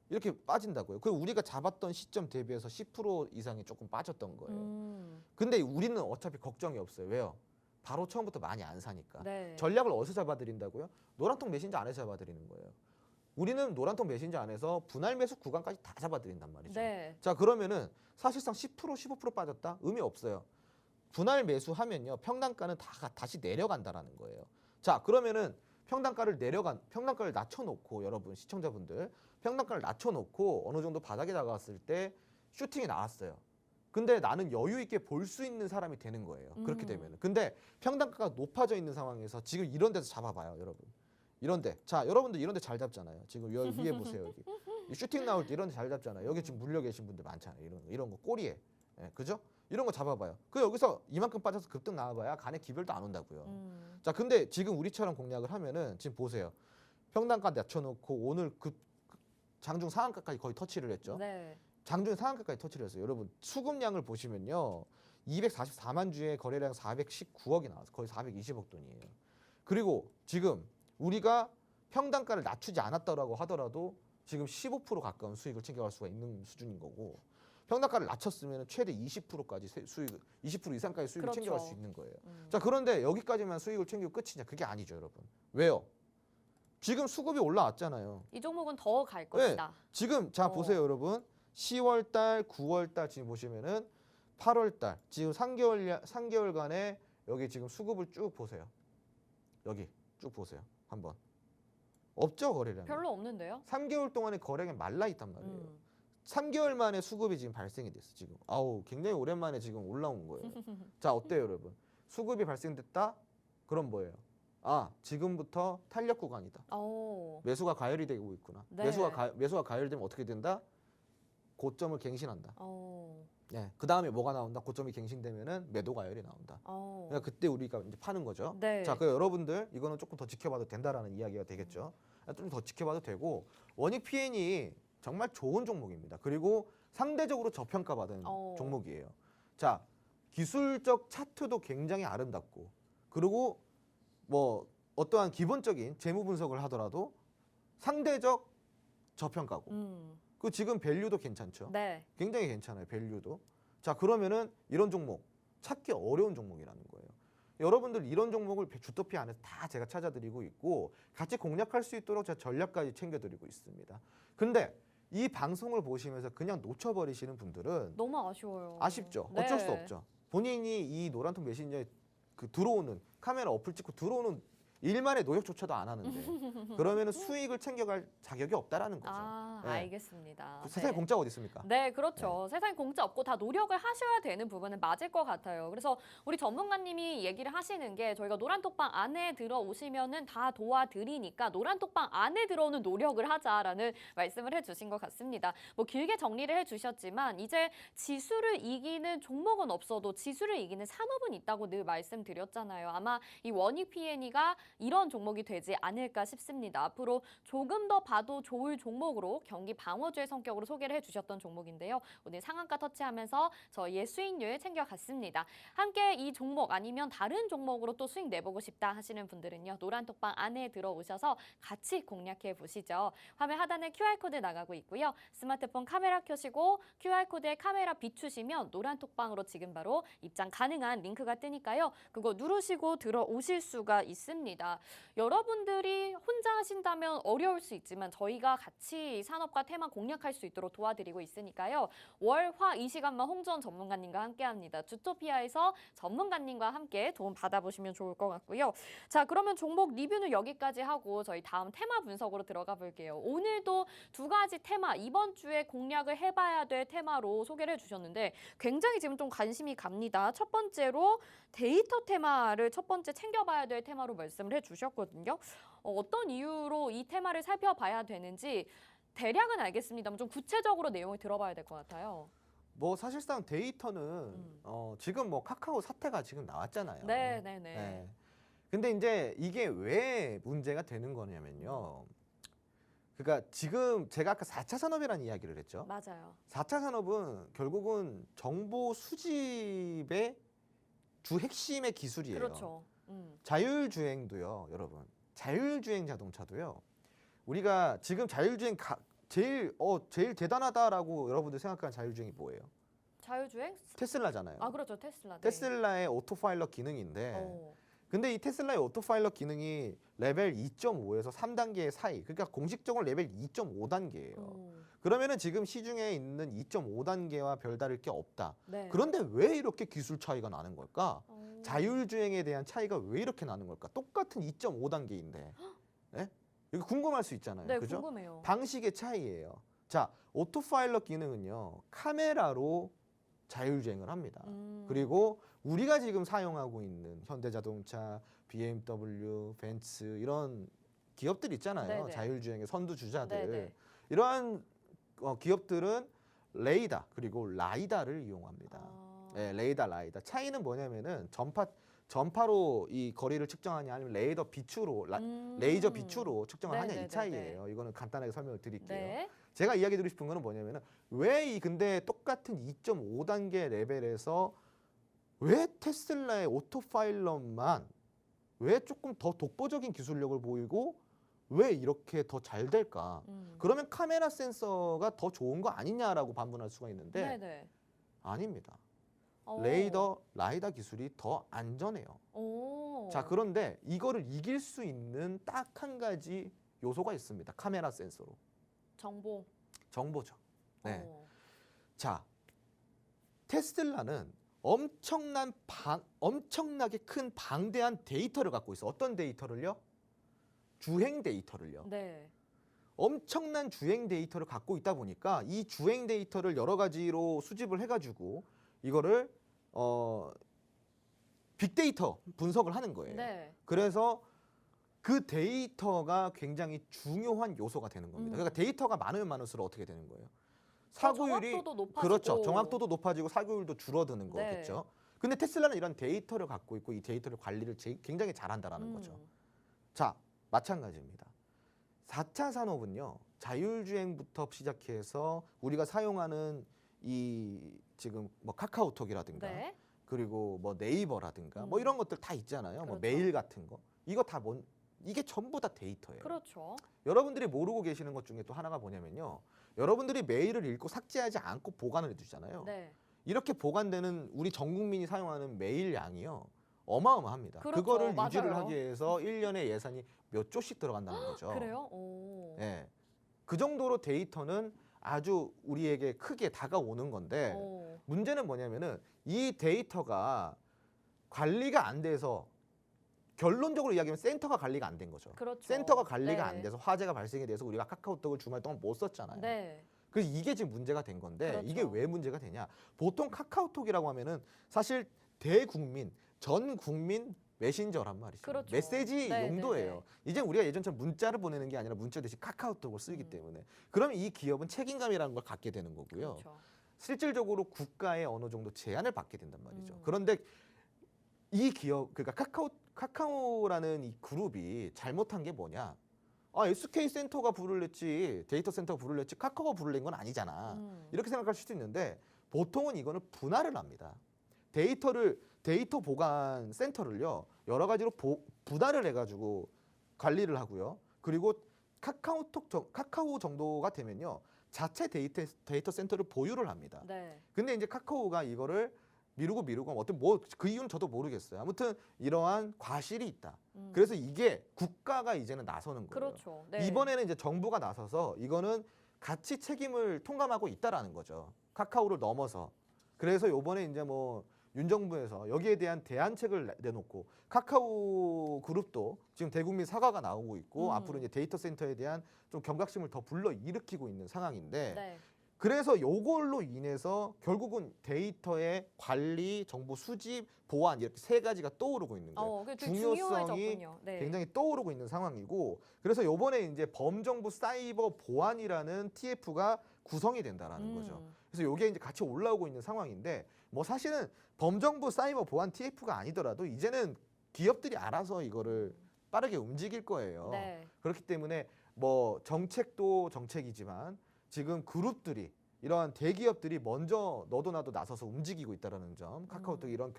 이렇게 빠진다고요. 그 우리가 잡았던 시점 대비해서 10% 이상이 조금 빠졌던 거예요. 근데 우리는 어차피 걱정이 없어요. 왜요? 바로 처음부터 많이 안 사니까. 네. 전략을 어디서 잡아드린다고요? 노란통 메신저 안에서 잡아드리는 거예요. 우리는 노란통 메신저 안에서 분할 매수 구간까지 다 잡아드린단 말이죠. 네. 자, 그러면은 사실상 10% 15% 빠졌다? 의미 없어요. 분할 매수하면요 평단가는 다시 내려간다라는 거예요. 자, 그러면은 평단가를 낮춰놓고 여러분 시청자분들 평단가를 낮춰놓고 어느 정도 바닥에 나갔을 때 슈팅이 나왔어요. 근데 나는 여유 있게 볼 수 있는 사람이 되는 거예요. 그렇게 되면. 근데 평단가가 높아져 있는 상황에서 지금 이런 데서 잡아봐요, 여러분. 이런데. 자, 여러분들 이런 데 잘 잡잖아요. 지금 여기 위에 보세요, 여기. 이 슈팅 나올 때 이런 데 잘 잡잖아요. 여기 지금 물려 계신 분들 많잖아요. 이런 거 꼬리에. 예, 그죠? 이런 거 잡아봐요. 그 여기서 이만큼 빠져서 급등 나와봐야 간에 기별도 안 온다고요. 자, 근데 지금 우리처럼 공략을 하면은 지금 보세요. 평단가 낮춰놓고 오늘 장중 상한가까지 거의 터치를 했죠. 네. 장중 상한가까지 터치를 했어요. 여러분 수급량을 보시면요. 244만 주에 거래량 419억이 나왔어요. 거의 420억 돈이에요. 그리고 지금 우리가 평단가를 낮추지 않았다라고 하더라도 지금 15% 가까운 수익을 챙겨갈 수가 있는 수준인 거고 평단가를 낮췄으면 최대 20%까지 수익, 20% 이상까지 수익을 그렇죠. 챙겨갈 수 있는 거예요. 자, 그런데 여기까지만 수익을 챙기고 끝이냐? 그게 아니죠, 여러분. 왜요? 지금 수급이 올라왔잖아요. 이 종목은 더 갈 것이다. 지금 자 보세요, 여러분. 10월 달, 9월 달 지금 보시면은 8월 달 지금 3개월간의 여기 지금 수급을 쭉 보세요. 여기 쭉 보세요. 한번. 없죠, 거래량이. 별로 없는데요? 3개월 동안의 거래량이 말라 있단 말이에요. 3개월 만에 수급이 지금 발생이 됐어, 지금. 아우, 굉장히 오랜만에 지금 올라온 거예요. 자, 어때요, 여러분? 수급이 발생됐다? 그럼 뭐예요? 아, 지금부터 탄력 구간이다. 오. 매수가 가열이 되고 있구나. 네. 매수가 가열되면 어떻게 된다? 고점을 갱신한다. 오. 네, 그 다음에 뭐가 나온다? 고점이 갱신되면은 매도 가열이 나온다. 오. 그러니까 그때 우리가 이제 파는 거죠. 네. 자, 그 여러분들 이거는 조금 더 지켜봐도 된다라는 이야기가 되겠죠. 좀 더 지켜봐도 되고 원익 PN이 정말 좋은 종목입니다. 그리고 상대적으로 저평가받은 종목이에요. 자, 기술적 차트도 굉장히 아름답고 그리고 뭐 어떠한 기본적인 재무 분석을 하더라도 상대적 저평가고 그 지금 밸류도 괜찮죠. 네. 굉장히 괜찮아요. 밸류도. 자, 그러면은 이런 종목 찾기 어려운 종목이라는 거예요. 여러분들 이런 종목을 주토피 안에서 다 제가 찾아드리고 있고 같이 공략할 수 있도록 제가 전략까지 챙겨드리고 있습니다. 근데 이 방송을 보시면서 그냥 놓쳐버리시는 분들은 너무 아쉬워요. 아쉽죠. 네. 어쩔 수 없죠. 본인이 이 노란통 메신저에 그 들어오는 카메라 어플 찍고 들어오는 일만의 노력조차도 안 하는데 그러면은 수익을 챙겨갈 자격이 없다라는 거죠. 아, 네. 알겠습니다. 세상에 네. 공짜가 어디 있습니까? 네, 그렇죠. 세상에 공짜 없고 다 노력을 하셔야 되는 부분은 맞을 것 같아요. 그래서 우리 전문가님이 얘기를 하시는 게 저희가 노란톡방 안에 들어오시면은 다 도와드리니까 노란톡방 안에 들어오는 노력을 하자라는 말씀을 해주신 것 같습니다. 뭐 길게 정리를 해주셨지만 이제 지수를 이기는 종목은 없어도 지수를 이기는 산업은 있다고 늘 말씀드렸잖아요. 아마 이 원익 PN이가 이런 종목이 되지 않을까 싶습니다. 앞으로 조금 더 봐도 좋을 종목으로 경기 방어주의 성격으로 소개를 해주셨던 종목인데요. 오늘 상한가 터치하면서 저희의 수익률 챙겨갔습니다. 함께 이 종목 아니면 다른 종목으로 또 수익 내보고 싶다 하시는 분들은요. 노란톡방 안에 들어오셔서 같이 공략해 보시죠. 화면 하단에 QR코드 나가고 있고요. 스마트폰 카메라 켜시고 QR코드에 카메라 비추시면 노란톡방으로 지금 바로 입장 가능한 링크가 뜨니까요. 그거 누르시고 들어오실 수가 있습니다. 있습니다. 여러분들이 혼자 하신다면 어려울 수 있지만 저희가 같이 산업과 테마 공략할 수 있도록 도와드리고 있으니까요. 월, 화 이 시간만 홍전 전문가님과 함께합니다. 주토피아에서 전문가님과 함께 도움 받아보시면 좋을 것 같고요. 자, 그러면 종목 리뷰는 여기까지 하고 저희 다음 테마 분석으로 들어가 볼게요. 오늘도 두 가지 테마, 이번 주에 공략을 해봐야 될 테마로 소개를 해주셨는데 굉장히 지금 좀 관심이 갑니다. 첫 번째로 데이터 테마를 첫 번째 챙겨봐야 될 테마로 말씀을 해주셨거든요. 어떤 이유로 이 테마를 살펴봐야 되는지 대략은 알겠습니다만 좀 구체적으로 내용을 들어봐야 될 것 같아요. 뭐 사실상 데이터는 지금 뭐 카카오 사태가 지금 나왔잖아요. 네. 근데 이제 이게 왜 문제가 되는 거냐면요. 그러니까 지금 제가 아까 4차 산업이라는 이야기를 했죠. 맞아요. 4차 산업은 결국은 정보 수집의 주 핵심의 기술이에요. 그렇죠. 자율주행도요, 여러분. 자율주행 자동차도요. 우리가 지금 자율주행 제일 대단하다라고 여러분들 생각하는 자율주행이 뭐예요? 자율주행? 테슬라잖아요. 아, 그렇죠. 테슬라. 네. 테슬라의 오토파일럿 기능인데 근데 이 테슬라의 오토파일럿 기능이 레벨 2.5에서 3단계 사이, 그러니까 공식적으로 레벨 2.5단계예요. 그러면은 지금 시중에 있는 2.5단계와 별다를 게 없다. 네. 그런데 왜 이렇게 기술 차이가 나는 걸까? 자율주행에 대한 차이가 왜 이렇게 나는 걸까? 똑같은 2.5단계인데. 네? 이거 궁금할 수 있잖아요. 네, 그죠? 궁금해요. 방식의 차이예요. 자, 오토파일럿 기능은요. 카메라로 자율주행을 합니다. 그리고 우리가 지금 사용하고 있는 현대자동차, BMW, 벤츠 이런 기업들 있잖아요. 네네. 자율주행의 선두주자들. 네네. 이러한 기업들은 레이더 그리고 라이다를 이용합니다. 네, 레이더, 라이다. 차이는 뭐냐면은 전파로 이 거리를 측정하냐 아니면 레이저 빛으로 측정을 하냐 이 차이예요. 이거는 간단하게 설명을 드릴게요. 네. 제가 이야기 드리고 싶은 거는 뭐냐면은 근데 똑같은 2.5단계 레벨에서 왜 테슬라의 오토파일럿만 왜 조금 더 독보적인 기술력을 보이고 왜 이렇게 더 잘 될까? 그러면 카메라 센서가 더 좋은 거 아니냐라고 반문할 수가 있는데 네네. 아닙니다. 오. 라이다 기술이 더 안전해요. 오. 자, 그런데 이거를 이길 수 있는 딱 한 가지 요소가 있습니다. 카메라 센서로. 정보죠. 네. 자, 테슬라는 엄청나게 큰 방대한 데이터를 갖고 있어. 어떤 데이터를요? 주행 데이터를요. 네. 엄청난 주행 데이터를 갖고 있다 보니까 이 주행 데이터를 여러 가지로 수집을 해가지고 이거를 빅데이터 분석을 하는 거예요. 네. 그래서 그 데이터가 굉장히 중요한 요소가 되는 겁니다. 그러니까 데이터가 많으면 많을수록 어떻게 되는 거예요? 사고율이 정확도도 높아지고. 그렇죠. 정확도도 높아지고 사고율도 줄어드는 네. 거겠죠. 근데 테슬라는 이런 데이터를 갖고 있고 이 데이터를 관리를 굉장히 잘한다라는 거죠. 자, 마찬가지입니다. 4차 산업은요. 자율주행부터 시작해서 우리가 사용하는 이 지금 뭐 카카오톡이라든가 네. 그리고 뭐 네이버라든가 뭐 이런 것들 다 있잖아요. 뭐 그렇죠. 메일 같은 거. 이거 다 이게 전부 다 데이터예요. 그렇죠. 여러분들이 모르고 계시는 것 중에 또 하나가 뭐냐면요. 여러분들이 메일을 읽고 삭제하지 않고 보관을 해두잖아요. 네. 이렇게 보관되는 우리 전 국민이 사용하는 메일 양이요. 어마어마합니다. 그렇죠. 그거를 맞아요. 유지를 하기 위해서 1년에 예산이 몇 조씩 들어간다는 거죠. 그래요? 오. 예. 그 정도로 데이터는 아주 우리에게 크게 다가오는 건데 오. 문제는 뭐냐면은 이 데이터가 관리가 안 돼서 결론적으로 이야기하면 센터가 관리가 안 된 거죠. 그렇죠. 센터가 관리가 네. 안 돼서 화재가 발생이 돼서 우리가 카카오톡을 주말 동안 못 썼잖아요. 네. 그래서 이게 지금 문제가 된 건데 그렇죠. 이게 왜 문제가 되냐? 보통 카카오톡이라고 하면은 사실 대국민, 전 국민 메신저란 말이죠. 그렇죠. 메시지 네, 용도예요. 네, 네. 이제 우리가 예전처럼 문자를 보내는 게 아니라 문자 대신 카카오톡을 쓰기 때문에 그럼 이 기업은 책임감이라는 걸 갖게 되는 거고요. 그렇죠. 실질적으로 국가의 어느 정도 제한을 받게 된단 말이죠. 그런데 이 기업 그러니까 카카오라는 이 그룹이 잘못한 게 뭐냐? SK 센터가 불을 냈지 데이터 센터가 불을 냈지 카카오가 불을 낸 건 아니잖아. 이렇게 생각할 수도 있는데 보통은 이거는 분할을 합니다. 데이터 보관 센터를요 여러 가지로 분할을 해가지고 관리를 하고요. 그리고 카카오 정도가 되면요 자체 데이터 센터를 보유를 합니다. 네. 근데 이제 카카오가 이거를 미루고 어떤 뭐 그 이유는 저도 모르겠어요. 아무튼 이러한 과실이 있다. 음. 그래서 이게 국가가 이제는 나서는 거예요. 그렇죠. 네. 이번에는 이제 정부가 나서서 이거는 같이 책임을 통감하고 있다라는 거죠. 카카오를 넘어서. 그래서 요번에 이제 뭐 윤 정부에서 여기에 대한 대안책을 내놓고 카카오 그룹도 지금 대국민 사과가 나오고 있고 앞으로 이제 데이터 센터에 대한 좀 경각심을 더 불러 일으키고 있는 상황인데 네. 그래서 요걸로 인해서 결국은 데이터의 관리, 정보 수집, 보안 이렇게 세 가지가 떠오르고 있는 거예요. 그게 중요성이 중요해졌군요. 네. 굉장히 떠오르고 있는 상황이고 그래서 요번에 이제 범정부 사이버 보안이라는 TF가 구성이 된다라는 거죠. 그래서 요게 이제 같이 올라오고 있는 상황인데 뭐 사실은 범정부 사이버 보안 TF가 아니더라도 이제는 기업들이 알아서 이거를 빠르게 움직일 거예요. 네. 그렇기 때문에 뭐 정책도 정책이지만 지금 그룹들이 이러한 대기업들이 먼저 너도 나도 나서서 움직이고 있다라는 점, 카카오톡이 이런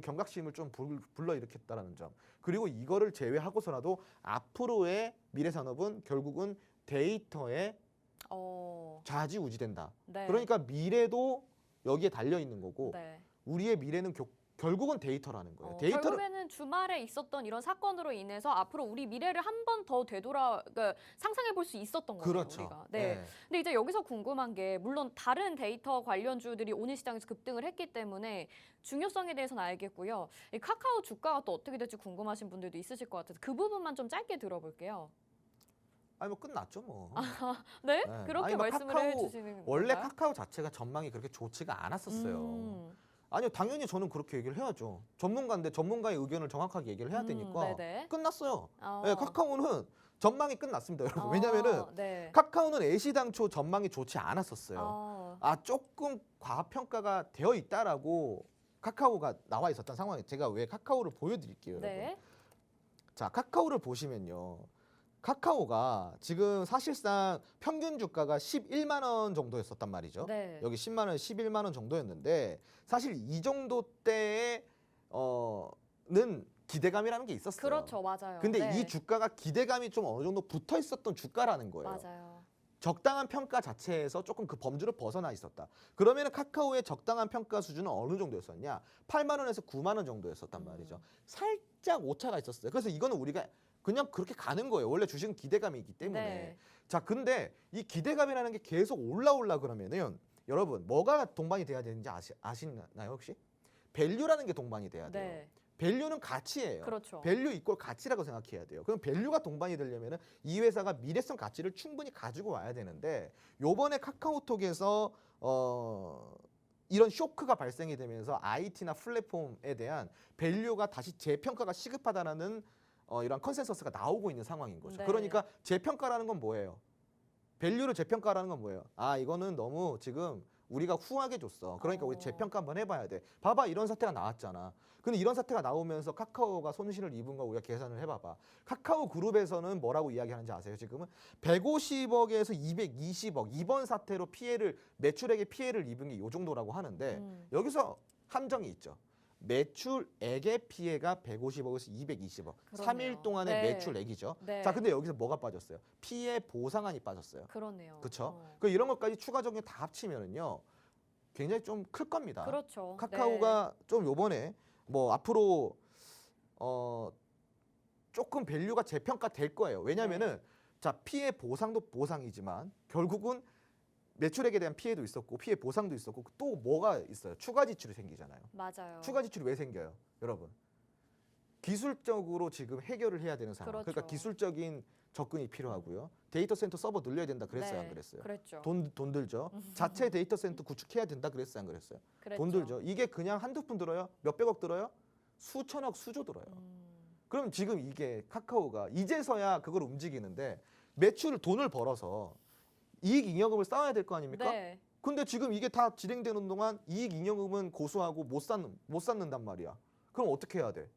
경각심을 좀 불러일으켰다라는 점, 그리고 이거를 제외하고서라도 앞으로의 미래 산업은 결국은 데이터에 좌지우지된다. 네. 그러니까 미래도 여기에 달려 있는 거고 네. 우리의 미래는 결국은 데이터라는 거예요. 데이터를 결국에는 주말에 있었던 이런 사건으로 인해서 앞으로 우리 미래를 한 번 더 그러니까 상상해 볼 수 있었던 거예요. 그렇죠. 우리가. 네. 네. 근데 이제 여기서 궁금한 게 물론 다른 데이터 관련주들이 오늘 시장에서 급등을 했기 때문에 중요성에 대해서는 알겠고요. 이 카카오 주가가 또 어떻게 될지 궁금하신 분들도 있으실 것 같아서 그 부분만 좀 짧게 들어볼게요. 아니 뭐 끝났죠 뭐. 네? 네. 그렇게 아니, 뭐 말씀을 카카오 해주시는 원래 건가요? 카카오 자체가 전망이 그렇게 좋지가 않았었어요. 음. 아니요, 당연히 저는 그렇게 얘기를 해야죠. 전문가인데 전문가의 의견을 정확하게 얘기를 해야 되니까 네네. 끝났어요. 어. 네, 카카오는 전망이 끝났습니다, 여러분. 어, 왜냐면은 네. 카카오는 애시당초 전망이 좋지 않았었어요. 어. 조금 과평가가 되어 있다라고 카카오가 나와 있었던 상황에 제가 왜 카카오를 보여드릴게요, 여러분. 네. 자, 카카오를 보시면요. 카카오가 지금 사실상 평균 주가가 11만 원 정도였었단 말이죠. 네. 여기 10만 원, 11만 원 정도였는데 사실 이 정도 때에 는 기대감이라는 게 있었어요. 그렇죠, 맞아요. 근데 네. 이 주가가 기대감이 좀 어느 정도 붙어 있었던 주가라는 거예요. 맞아요. 적당한 평가 자체에서 조금 그 범주를 벗어나 있었다. 그러면 카카오의 적당한 평가 수준은 어느 정도였었냐? 8만 원에서 9만 원 정도였었단 말이죠. 살짝 오차가 있었어요. 그래서 이거는 우리가 그냥 그렇게 가는 거예요. 원래 주식은 기대감이 있기 때문에. 네. 자, 근데 이 기대감이라는 게 계속 올라올라 그러면은 여러분 뭐가 동반이 돼야 되는지 아시나요 혹시? 밸류라는 게 동반이 돼야 돼요. 네. 밸류는 가치예요. 그렇죠. 밸류 이꼴 가치라고 생각해야 돼요. 그럼 밸류가 동반이 되려면은 이 회사가 미래성 가치를 충분히 가지고 와야 되는데 요번에 카카오톡에서 이런 쇼크가 발생이 되면서 IT나 플랫폼에 대한 밸류가 다시 재평가가 시급하다는 이런 컨센서스가 나오고 있는 상황인 거죠. 네. 그러니까 재평가라는 건 뭐예요? 밸류를 재평가라는 건 뭐예요? 이거는 너무 지금 우리가 후하게 줬어. 그러니까 우리 재평가 한번 해봐야 돼. 봐봐, 이런 사태가 나왔잖아. 근데 이런 사태가 나오면서 카카오가 손실을 입은 거 우리가 계산을 해봐봐. 카카오 그룹에서는 뭐라고 이야기하는지 아세요? 지금은 150억에서 220억 이번 사태로 매출액의 피해를 입은 게 이 정도라고 하는데 여기서 함정이 있죠. 매출액의 피해가 150억에서 220억. 그러네요. 3일 동안의 네. 매출액이죠. 네. 자, 근데 여기서 뭐가 빠졌어요? 피해 보상안이 빠졌어요. 그러네요. 그렇죠? 그 이런 것까지 추가적인 다 합치면은요. 굉장히 좀 클 겁니다. 그렇죠. 카카오가 좀 요번에 뭐 앞으로 조금 밸류가 재평가될 거예요. 왜냐면은 자, 피해 보상도 보상이지만 결국은 매출액에 대한 피해도 있었고 피해 보상도 있었고 또 뭐가 있어요? 추가 지출이 생기잖아요. 맞아요. 추가 지출이 왜 생겨요? 여러분. 기술적으로 지금 해결을 해야 되는 상황. 그렇죠. 그러니까 기술적인 접근이 필요하고요. 데이터 센터 서버 늘려야 된다 그랬어요, 안 그랬어요? 그랬죠. 돈 들죠. 자체 데이터 센터 구축해야 된다 그랬어요, 안 그랬어요? 그랬죠. 돈 들죠. 이게 그냥 한두 푼 들어요? 몇백억 들어요? 수천억, 수조 들어요. 그럼 지금 이게 카카오가 이제서야 그걸 움직이는데 돈을 벌어서 이익 잉여금을 쌓아야 될 거 아닙니까? 네. 근데 지금 이게 다 진행되는 동안 이익 잉여금은 고수하고 못 쌓는단 말이야. 그럼 어떻게 해야 돼?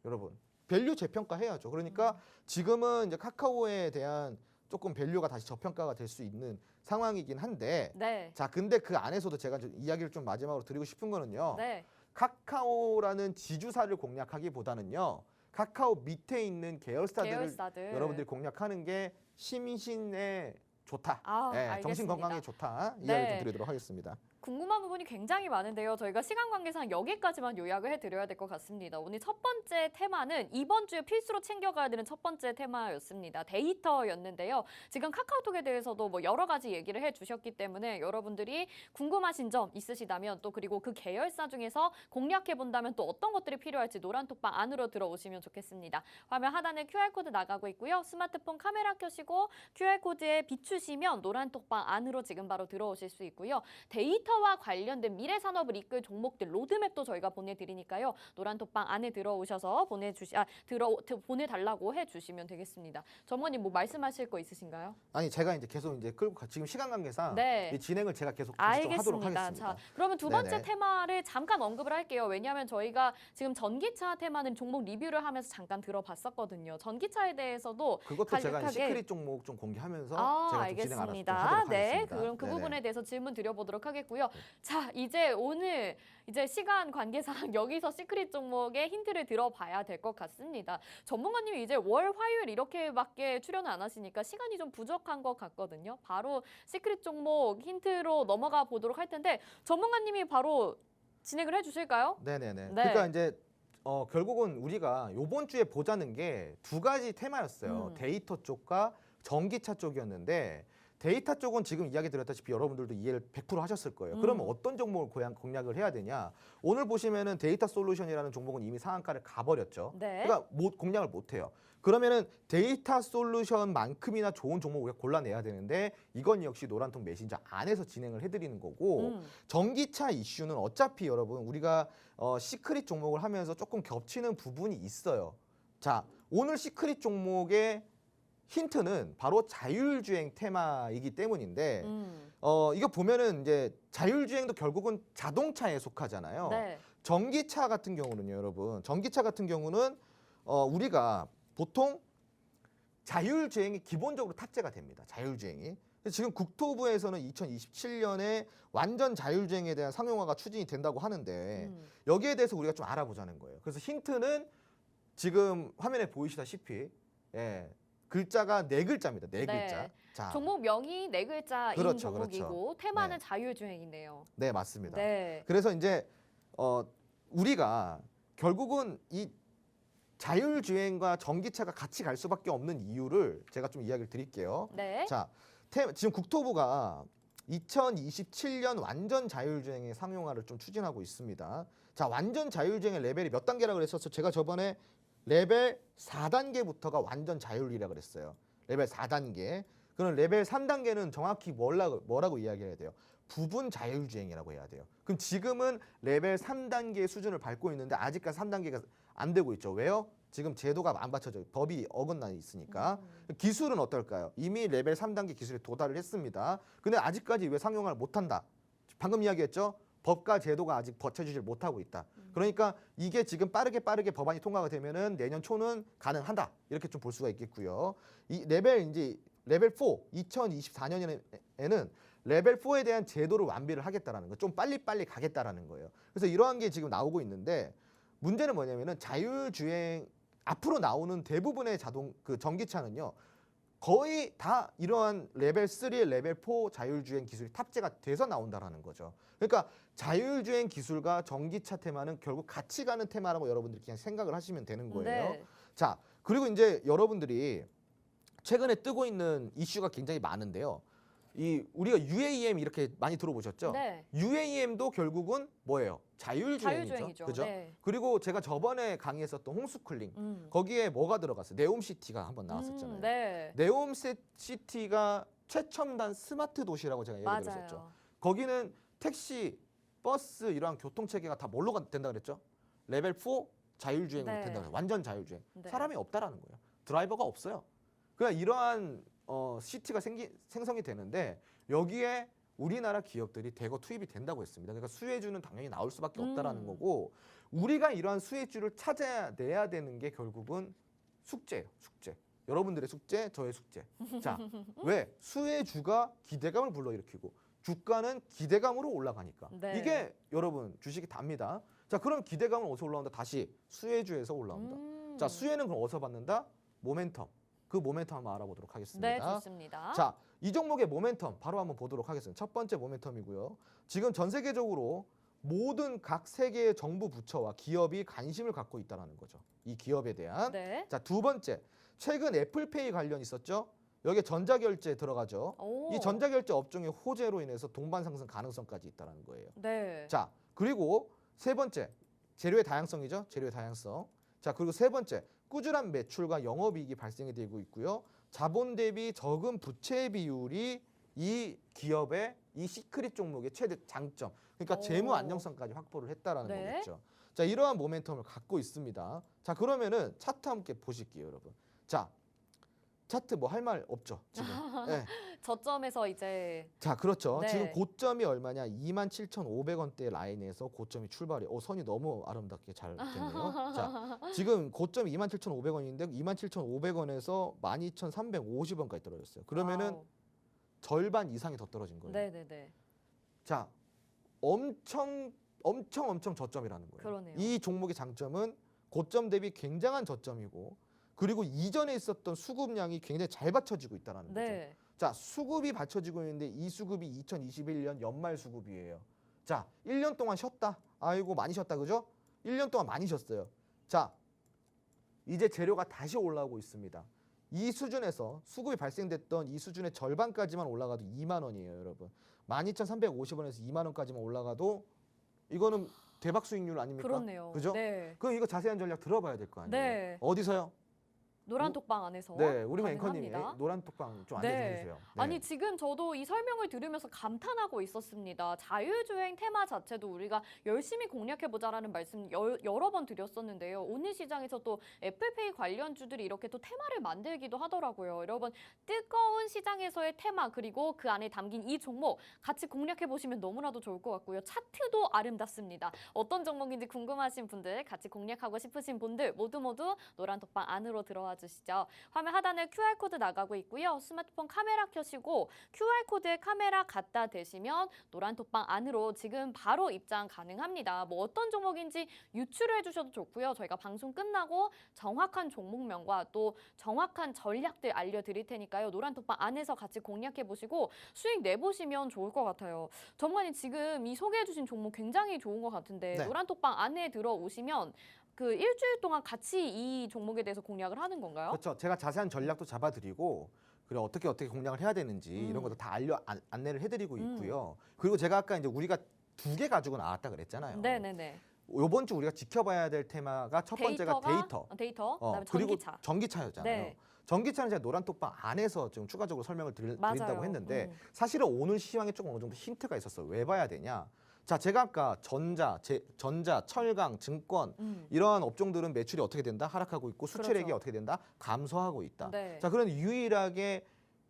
여러분, 밸류 재평가 해야죠. 그러니까 지금은 이제 카카오에 대한 조금 밸류가 다시 저평가가 될 수 있는 상황이긴 한데 네. 자, 근데 그 안에서도 제가 좀 이야기를 좀 마지막으로 드리고 싶은 거는요. 네. 카카오라는 지주사를 공략하기보다는요. 카카오 밑에 있는 계열사들을 계열사들. 여러분들이 공략하는 게 심신의 좋다. 아, 예, 알겠습니다. 정신 건강에 좋다. 네. 이야기 좀 드리도록 하겠습니다. 궁금한 부분이 굉장히 많은데요. 저희가 시간 관계상 여기까지만 요약을 해드려야 될 것 같습니다. 오늘 첫 번째 테마는 이번 주에 필수로 챙겨가야 되는 첫 번째 테마였습니다. 데이터였는데요. 지금 카카오톡에 대해서도 뭐 여러 가지 얘기를 해주셨기 때문에 여러분들이 궁금하신 점 있으시다면 또 그리고 그 계열사 중에서 공략해본다면 또 어떤 것들이 필요할지 노란톡방 안으로 들어오시면 좋겠습니다. 화면 하단에 QR코드 나가고 있고요. 스마트폰 카메라 켜시고 QR코드에 비추시면 노란톡방 안으로 지금 바로 들어오실 수 있고요. 데이터와 관련된 미래 산업을 이끌 종목들 로드맵도 저희가 보내드리니까요. 노란톡방 안에 들어오셔서 보내달라고 해주시면 되겠습니다. 전무님 뭐 말씀하실 거 있으신가요? 아니 제가 이제 계속 이제 끌고 지금 시간 관계상 네. 이 진행을 제가 계속 다시 좀 하도록 알겠습니다. 하겠습니다. 자, 그러면 두 번째 네네. 테마를 잠깐 언급을 할게요. 왜냐하면 저희가 지금 전기차 테마는 종목 리뷰를 하면서 잠깐 들어봤었거든요. 전기차에 대해서도 그것도 제가 간략하게- 시크릿 종목 좀 공개하면서 아, 제가 좀 진행 알아서 좀 알겠습니다. 하도록 네, 하겠습니다. 그럼 그 네네. 부분에 대해서 질문 드려보도록 하겠고요. 자, 이제 오늘 시간 관계상 여기서 시크릿 종목의 힌트를 들어봐야 될 것 같습니다. 전문가님이 이제 월, 화요일 이렇게밖에 출연을 안 하시니까 시간이 좀 부족한 것 같거든요. 바로 시크릿 종목 힌트로 넘어가 보도록 할 텐데 전문가님이 바로 진행을 해주실까요? 네네네. 네. 그러니까 이제 결국은 우리가 이번 주에 보자는 게 두 가지 테마였어요. 데이터 쪽과 전기차 쪽이었는데 데이터 쪽은 지금 이야기 드렸다시피 여러분들도 이해를 100% 하셨을 거예요. 그러면 어떤 종목을 공략을 해야 되냐? 오늘 보시면은 데이터 솔루션이라는 종목은 이미 상한가를 가버렸죠. 네. 그러니까 공략을 못 해요. 그러면은 데이터 솔루션만큼이나 좋은 종목을 골라내야 되는데 이건 역시 노란통 메신저 안에서 진행을 해드리는 거고 전기차 이슈는 어차피 여러분 우리가 시크릿 종목을 하면서 조금 겹치는 부분이 있어요. 자, 오늘 시크릿 종목의 힌트는 바로 자율주행 테마이기 때문인데 이거 보면은 이제 자율주행도 결국은 자동차에 속하잖아요. 네. 전기차 같은 경우는요, 여러분. 전기차 같은 경우는 우리가 보통 자율주행이 기본적으로 탑재가 됩니다. 자율주행이. 지금 국토부에서는 2027년에 완전 자율주행에 대한 상용화가 추진이 된다고 하는데 여기에 대해서 우리가 좀 알아보자는 거예요. 그래서 힌트는 지금 화면에 보이시다시피 글자가 네 글자입니다. 네 네. 글자. 자, 종목 명이 네 글자인 그렇죠, 종목이고 그렇죠. 테마는 네. 자율주행이네요. 네, 맞습니다. 네. 그래서 이제 우리가 결국은 이 자율주행과 전기차가 같이 갈 수밖에 없는 이유를 제가 좀 이야기를 드릴게요. 네. 자, 지금 국토부가 2027년 완전 자율주행의 상용화를 좀 추진하고 있습니다. 자, 완전 자율주행의 레벨이 몇 단계라고 그랬었죠? 제가 저번에 레벨 4단계부터가 완전 자율이라고 그랬어요. 레벨 4단계. 그럼 레벨 3단계는 정확히 뭐라고 이야기해야 돼요? 부분 자율주행이라고 해야 돼요. 그럼 지금은 레벨 3단계 수준을 밟고 있는데 아직까지 3단계가 안 되고 있죠. 왜요? 지금 제도가 안 받쳐져요. 법이 어긋나 있으니까. 기술은 어떨까요? 이미 레벨 3단계 기술에 도달을 했습니다. 근데 아직까지 왜 상용화를 못한다? 방금 이야기했죠? 법과 제도가 아직 받쳐주질 못하고 있다. 그러니까 이게 지금 빠르게 법안이 통과가 되면은 내년 초는 가능하다. 이렇게 좀 볼 수가 있겠고요. 이 레벨 4, 2024년에는 레벨 4에 대한 제도를 완비를 하겠다라는 거, 좀 빨리 가겠다라는 거예요. 그래서 이러한 게 지금 나오고 있는데 문제는 뭐냐면은 자율주행 앞으로 나오는 대부분의 전기차는요. 거의 다 이러한 레벨 3, 레벨 4 자율주행 기술이 탑재가 돼서 나온다라는 거죠. 그러니까 자율주행 기술과 전기차 테마는 결국 같이 가는 테마라고 여러분들이 그냥 생각을 하시면 되는 거예요. 네. 자, 그리고 이제 여러분들이 최근에 뜨고 있는 이슈가 굉장히 많은데요. 우리가 UAM 이렇게 많이 들어보셨죠? 네. UAM도 결국은 뭐예요? 자율주행이죠. 자율주행이죠. 그죠? 네. 그리고 제가 저번에 강의했었던 홈스쿨링 거기에 뭐가 들어갔어요? 네옴시티가 한번 나왔었잖아요. 네. 네옴시티가 최첨단 스마트 도시라고 제가 얘기 드렸었죠. 맞아요. 거기는 택시, 버스 이러한 교통 체계가 다 뭘로 된다 그랬죠? 레벨 4 자율주행으로 네. 된다 그랬죠. 완전 자율주행. 네. 사람이 없다라는 거예요. 드라이버가 없어요. 그러니까 이러한 시티가 생성이 되는데 여기에 우리나라 기업들이 대거 투입이 된다고 했습니다. 그러니까 수혜주는 당연히 나올 수밖에 없다라는 거고 우리가 이러한 수혜주를 찾아내야 되는 게 결국은 숙제예요. 숙제. 여러분들의 숙제, 저의 숙제. 자, 왜? 수혜주가 기대감을 불러일으키고 주가는 기대감으로 올라가니까. 네. 이게 여러분 주식이 답니다. 자, 그럼 기대감은 어디서 올라온다? 다시 수혜주에서 올라온다. 자, 수혜는 그럼 어디서 받는다? 모멘텀. 그 모멘텀 한번 알아보도록 하겠습니다. 네, 좋습니다. 자, 이 종목의 모멘텀 바로 한번 보도록 하겠습니다. 첫 번째 모멘텀이고요. 지금 전 세계적으로 모든 각 세계의 정부 부처와 기업이 관심을 갖고 있다는 거죠. 이 기업에 대한. 네. 자, 두 번째. 최근 애플페이 관련 있었죠. 여기에 전자결제 들어가죠. 오. 이 전자결제 업종의 호재로 인해서 동반 상승 가능성까지 있다는 거예요. 네. 자, 그리고 세 번째. 재료의 다양성이죠. 재료의 다양성. 자, 그리고 세 번째. 꾸준한 매출과 영업이익이 발생이 되고 있고요. 자본 대비 적은 부채 비율이 이 기업의 이 시크릿 종목의 최대 장점. 그러니까 오. 재무 안정성까지 확보를 했다라는 네. 거겠죠. 자, 이러한 모멘텀을 갖고 있습니다. 자, 그러면은 차트 함께 보실게요, 여러분. 자, 차트 뭐 할 말 없죠, 지금. 네. 저점에서 이제 자, 그렇죠. 네. 지금 고점이 얼마냐? 27,500원대 라인에서 고점이 출발이. 선이 너무 아름답게 잘 됐네요. 자, 지금 고점이 27,500원인데 27,500원에서 12,350원까지 떨어졌어요. 그러면은 와우. 절반 이상이 더 떨어진 거예요. 네네네. 자, 엄청 저점이라는 거예요. 그러네요. 이 종목의 장점은 고점 대비 굉장한 저점이고, 그리고 이전에 있었던 수급량이 굉장히 잘 받쳐지고 있다는 거죠. 네. 자, 수급이 받쳐지고 있는데 이 수급이 2021년 연말 수급이에요. 자, 1년 동안 쉬었다. 아이고 많이 쉬었다, 그죠? 1년 동안 많이 쉬었어요. 자, 이제 재료가 다시 올라오고 있습니다. 이 수준에서 수급이 발생됐던 이 수준의 절반까지만 올라가도 2만 원이에요, 여러분. 12,350원에서 2만 원까지만 올라가도 이거는 대박 수익률 아닙니까? 그렇네요. 그죠? 네. 그럼 이거 자세한 전략 들어봐야 될 거 아니에요? 네. 어디서요? 노란 톡방 안에서 네, 우리 앵커님이 가능합니다. 노란 톡방 좀 안내 좀 네. 해주세요. 네. 아니 지금 저도 이 설명을 들으면서 감탄하고 있었습니다. 자율주행 테마 자체도 우리가 열심히 공략해보자라는 말씀 여러 번 드렸었는데요. 오늘 시장에서 또 애플페이 관련주들이 이렇게 또 테마를 만들기도 하더라고요. 여러분 뜨거운 시장에서의 테마 그리고 그 안에 담긴 이 종목 같이 공략해보시면 너무나도 좋을 것 같고요. 차트도 아름답습니다. 어떤 종목인지 궁금하신 분들 같이 공략하고 싶으신 분들 모두 노란 톡방 안으로 들어와 주시죠. 화면 하단에 QR코드 나가고 있고요. 스마트폰 카메라 켜시고 QR코드에 카메라 갖다 대시면 노란 톡방 안으로 지금 바로 입장 가능합니다. 뭐 어떤 종목인지 유추를 해주셔도 좋고요. 저희가 방송 끝나고 정확한 종목명과 또 정확한 전략들 알려드릴 테니까요. 노란 톡방 안에서 같이 공략해보시고 수익 내보시면 좋을 것 같아요. 전문가님 지금 이 소개해주신 종목 굉장히 좋은 것 같은데 네. 노란 톡방 안에 들어오시면 그 일주일 동안 같이 이 종목에 대해서 공략을 하는 건가요? 그렇죠. 제가 자세한 전략도 잡아드리고 그리고 어떻게 공략을 해야 되는지 이런 것도 다 안내를 해드리고 있고요. 그리고 제가 아까 이제 우리가 2개 가지고 나왔다 그랬잖아요. 네네네. 이번 주 우리가 지켜봐야 될 테마가 첫 번째가 데이터. 그다음에 그리고 전기차. 전기차였잖아요. 네. 전기차는 제가 노란 톡방 안에서 좀 추가적으로 설명을 맞아요. 드린다고 했는데 사실은 오늘 시황에 조금 어느 정도 힌트가 있었어요. 왜 봐야 되냐? 자, 제가 아까 전자, 철강, 증권 이러한 업종들은 매출이 어떻게 된다? 하락하고 있고 수출액이 그렇죠. 어떻게 된다? 감소하고 있다. 네. 자, 그런데 유일하게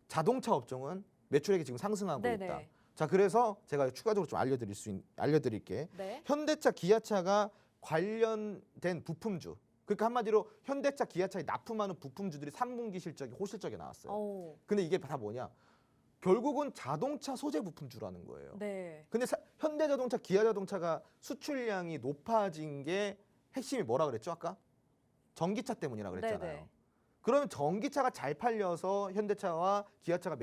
자동차 업종은 매출액이 지금 상승하고 네네. 있다. 자, 그래서 제가 추가적으로 좀 알려드릴게. 네. 현대차, 기아차가 관련된 부품주. 그러니까 한마디로 현대차, 기아차에 납품하는 부품주들이 3분기 실적이 호실적에 나왔어요. 오. 근데 이게 다 뭐냐? 결국은 자동차 소재 부품주라는 거예요. 네. 근데 현대자동차, 기아자동차가 수출량이 높아진 게 핵심이 뭐라 그랬죠, 아까? 전기차 때문이라 그랬잖아요. 네네. 그러면 전기차가 잘 팔려서 현대차와 기아차가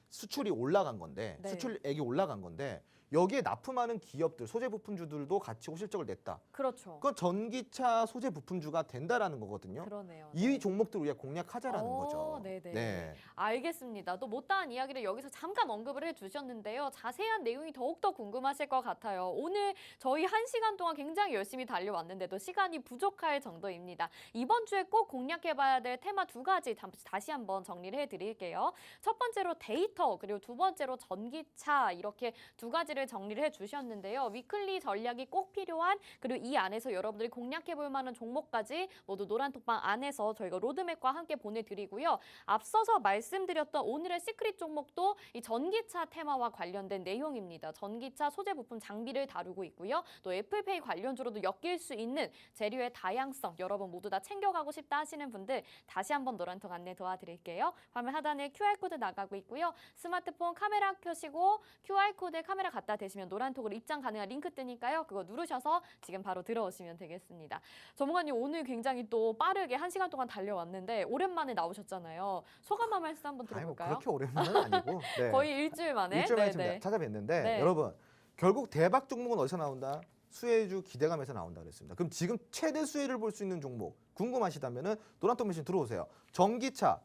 수출이 올라간 건데, 네. 수출액이 올라간 건데 여기에 납품하는 기업들, 소재 부품주들도 같이 호실적을 냈다. 그렇죠. 그건 전기차 소재 부품주가 된다라는 거거든요. 그러네요. 이 종목들 우리가 공략하자라는 오, 거죠. 네네. 네. 알겠습니다. 또 못다한 이야기를 여기서 잠깐 언급을 해주셨는데요. 자세한 내용이 더욱더 궁금하실 것 같아요. 오늘 저희 1시간 동안 굉장히 열심히 달려왔는데도 시간이 부족할 정도입니다. 이번 주에 꼭 공략해봐야 될 테마 2가지 다시 한번 정리를 해드릴게요. 첫 번째로 데이터, 그리고 두 번째로 전기차 이렇게 2가지를 정리를 해주셨는데요. 위클리 전략이 꼭 필요한 그리고 이 안에서 여러분들이 공략해볼 만한 종목까지 모두 노란 톡방 안에서 저희가 로드맵과 함께 보내드리고요. 앞서서 말씀드렸던 오늘의 시크릿 종목도 이 전기차 테마와 관련된 내용입니다. 전기차 소재 부품 장비를 다루고 있고요. 또 애플페이 관련주로도 엮일 수 있는 재료의 다양성 여러분 모두 다 챙겨가고 싶다 하시는 분들 다시 한번 노란톡 안내 도와드릴게요. 화면 하단에 QR코드 나가고 있고요. 스마트폰 카메라 켜시고 QR코드에 카메라 갖다 구독자가 되시면 노란톡으로 입장 가능한 링크 뜨니까요. 그거 누르셔서 지금 바로 들어오시면 되겠습니다. 전문가님 오늘 굉장히 또 빠르게 1시간 동안 달려왔는데 오랜만에 나오셨잖아요. 소감 한 말씀 한번 아니 뭐 들어볼까요? 그렇게 오랜만은 아니고 네. 거의 일주일 만에. 일주일 만에 네네. 지금 찾아뵀는데 네. 여러분 결국 대박 종목은 어디서 나온다? 수혜주 기대감에서 나온다 그랬습니다. 그럼 지금 최대 수혜를 볼 수 있는 종목 궁금하시다면은 노란톡 메신 들어오세요. 전기차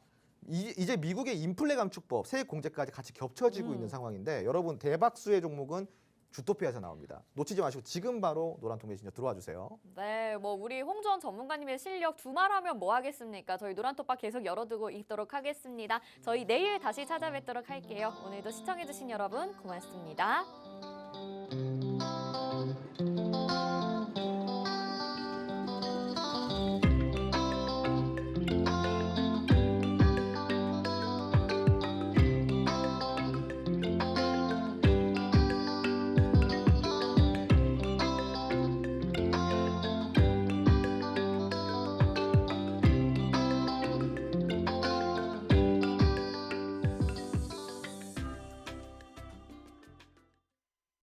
이제 미국의 인플레 감축법 세액 공제까지 같이 겹쳐지고 있는 상황인데 여러분 대박 수혜 종목은 주토피아에서 나옵니다. 놓치지 마시고 지금 바로 노란톡 메신저 들어와 주세요. 네, 뭐 우리 홍주원 전문가님의 실력 두말하면 뭐 하겠습니까? 저희 노란톡방 계속 열어두고 있도록 하겠습니다. 저희 내일 다시 찾아뵙도록 할게요. 오늘도 시청해주신 여러분 고맙습니다.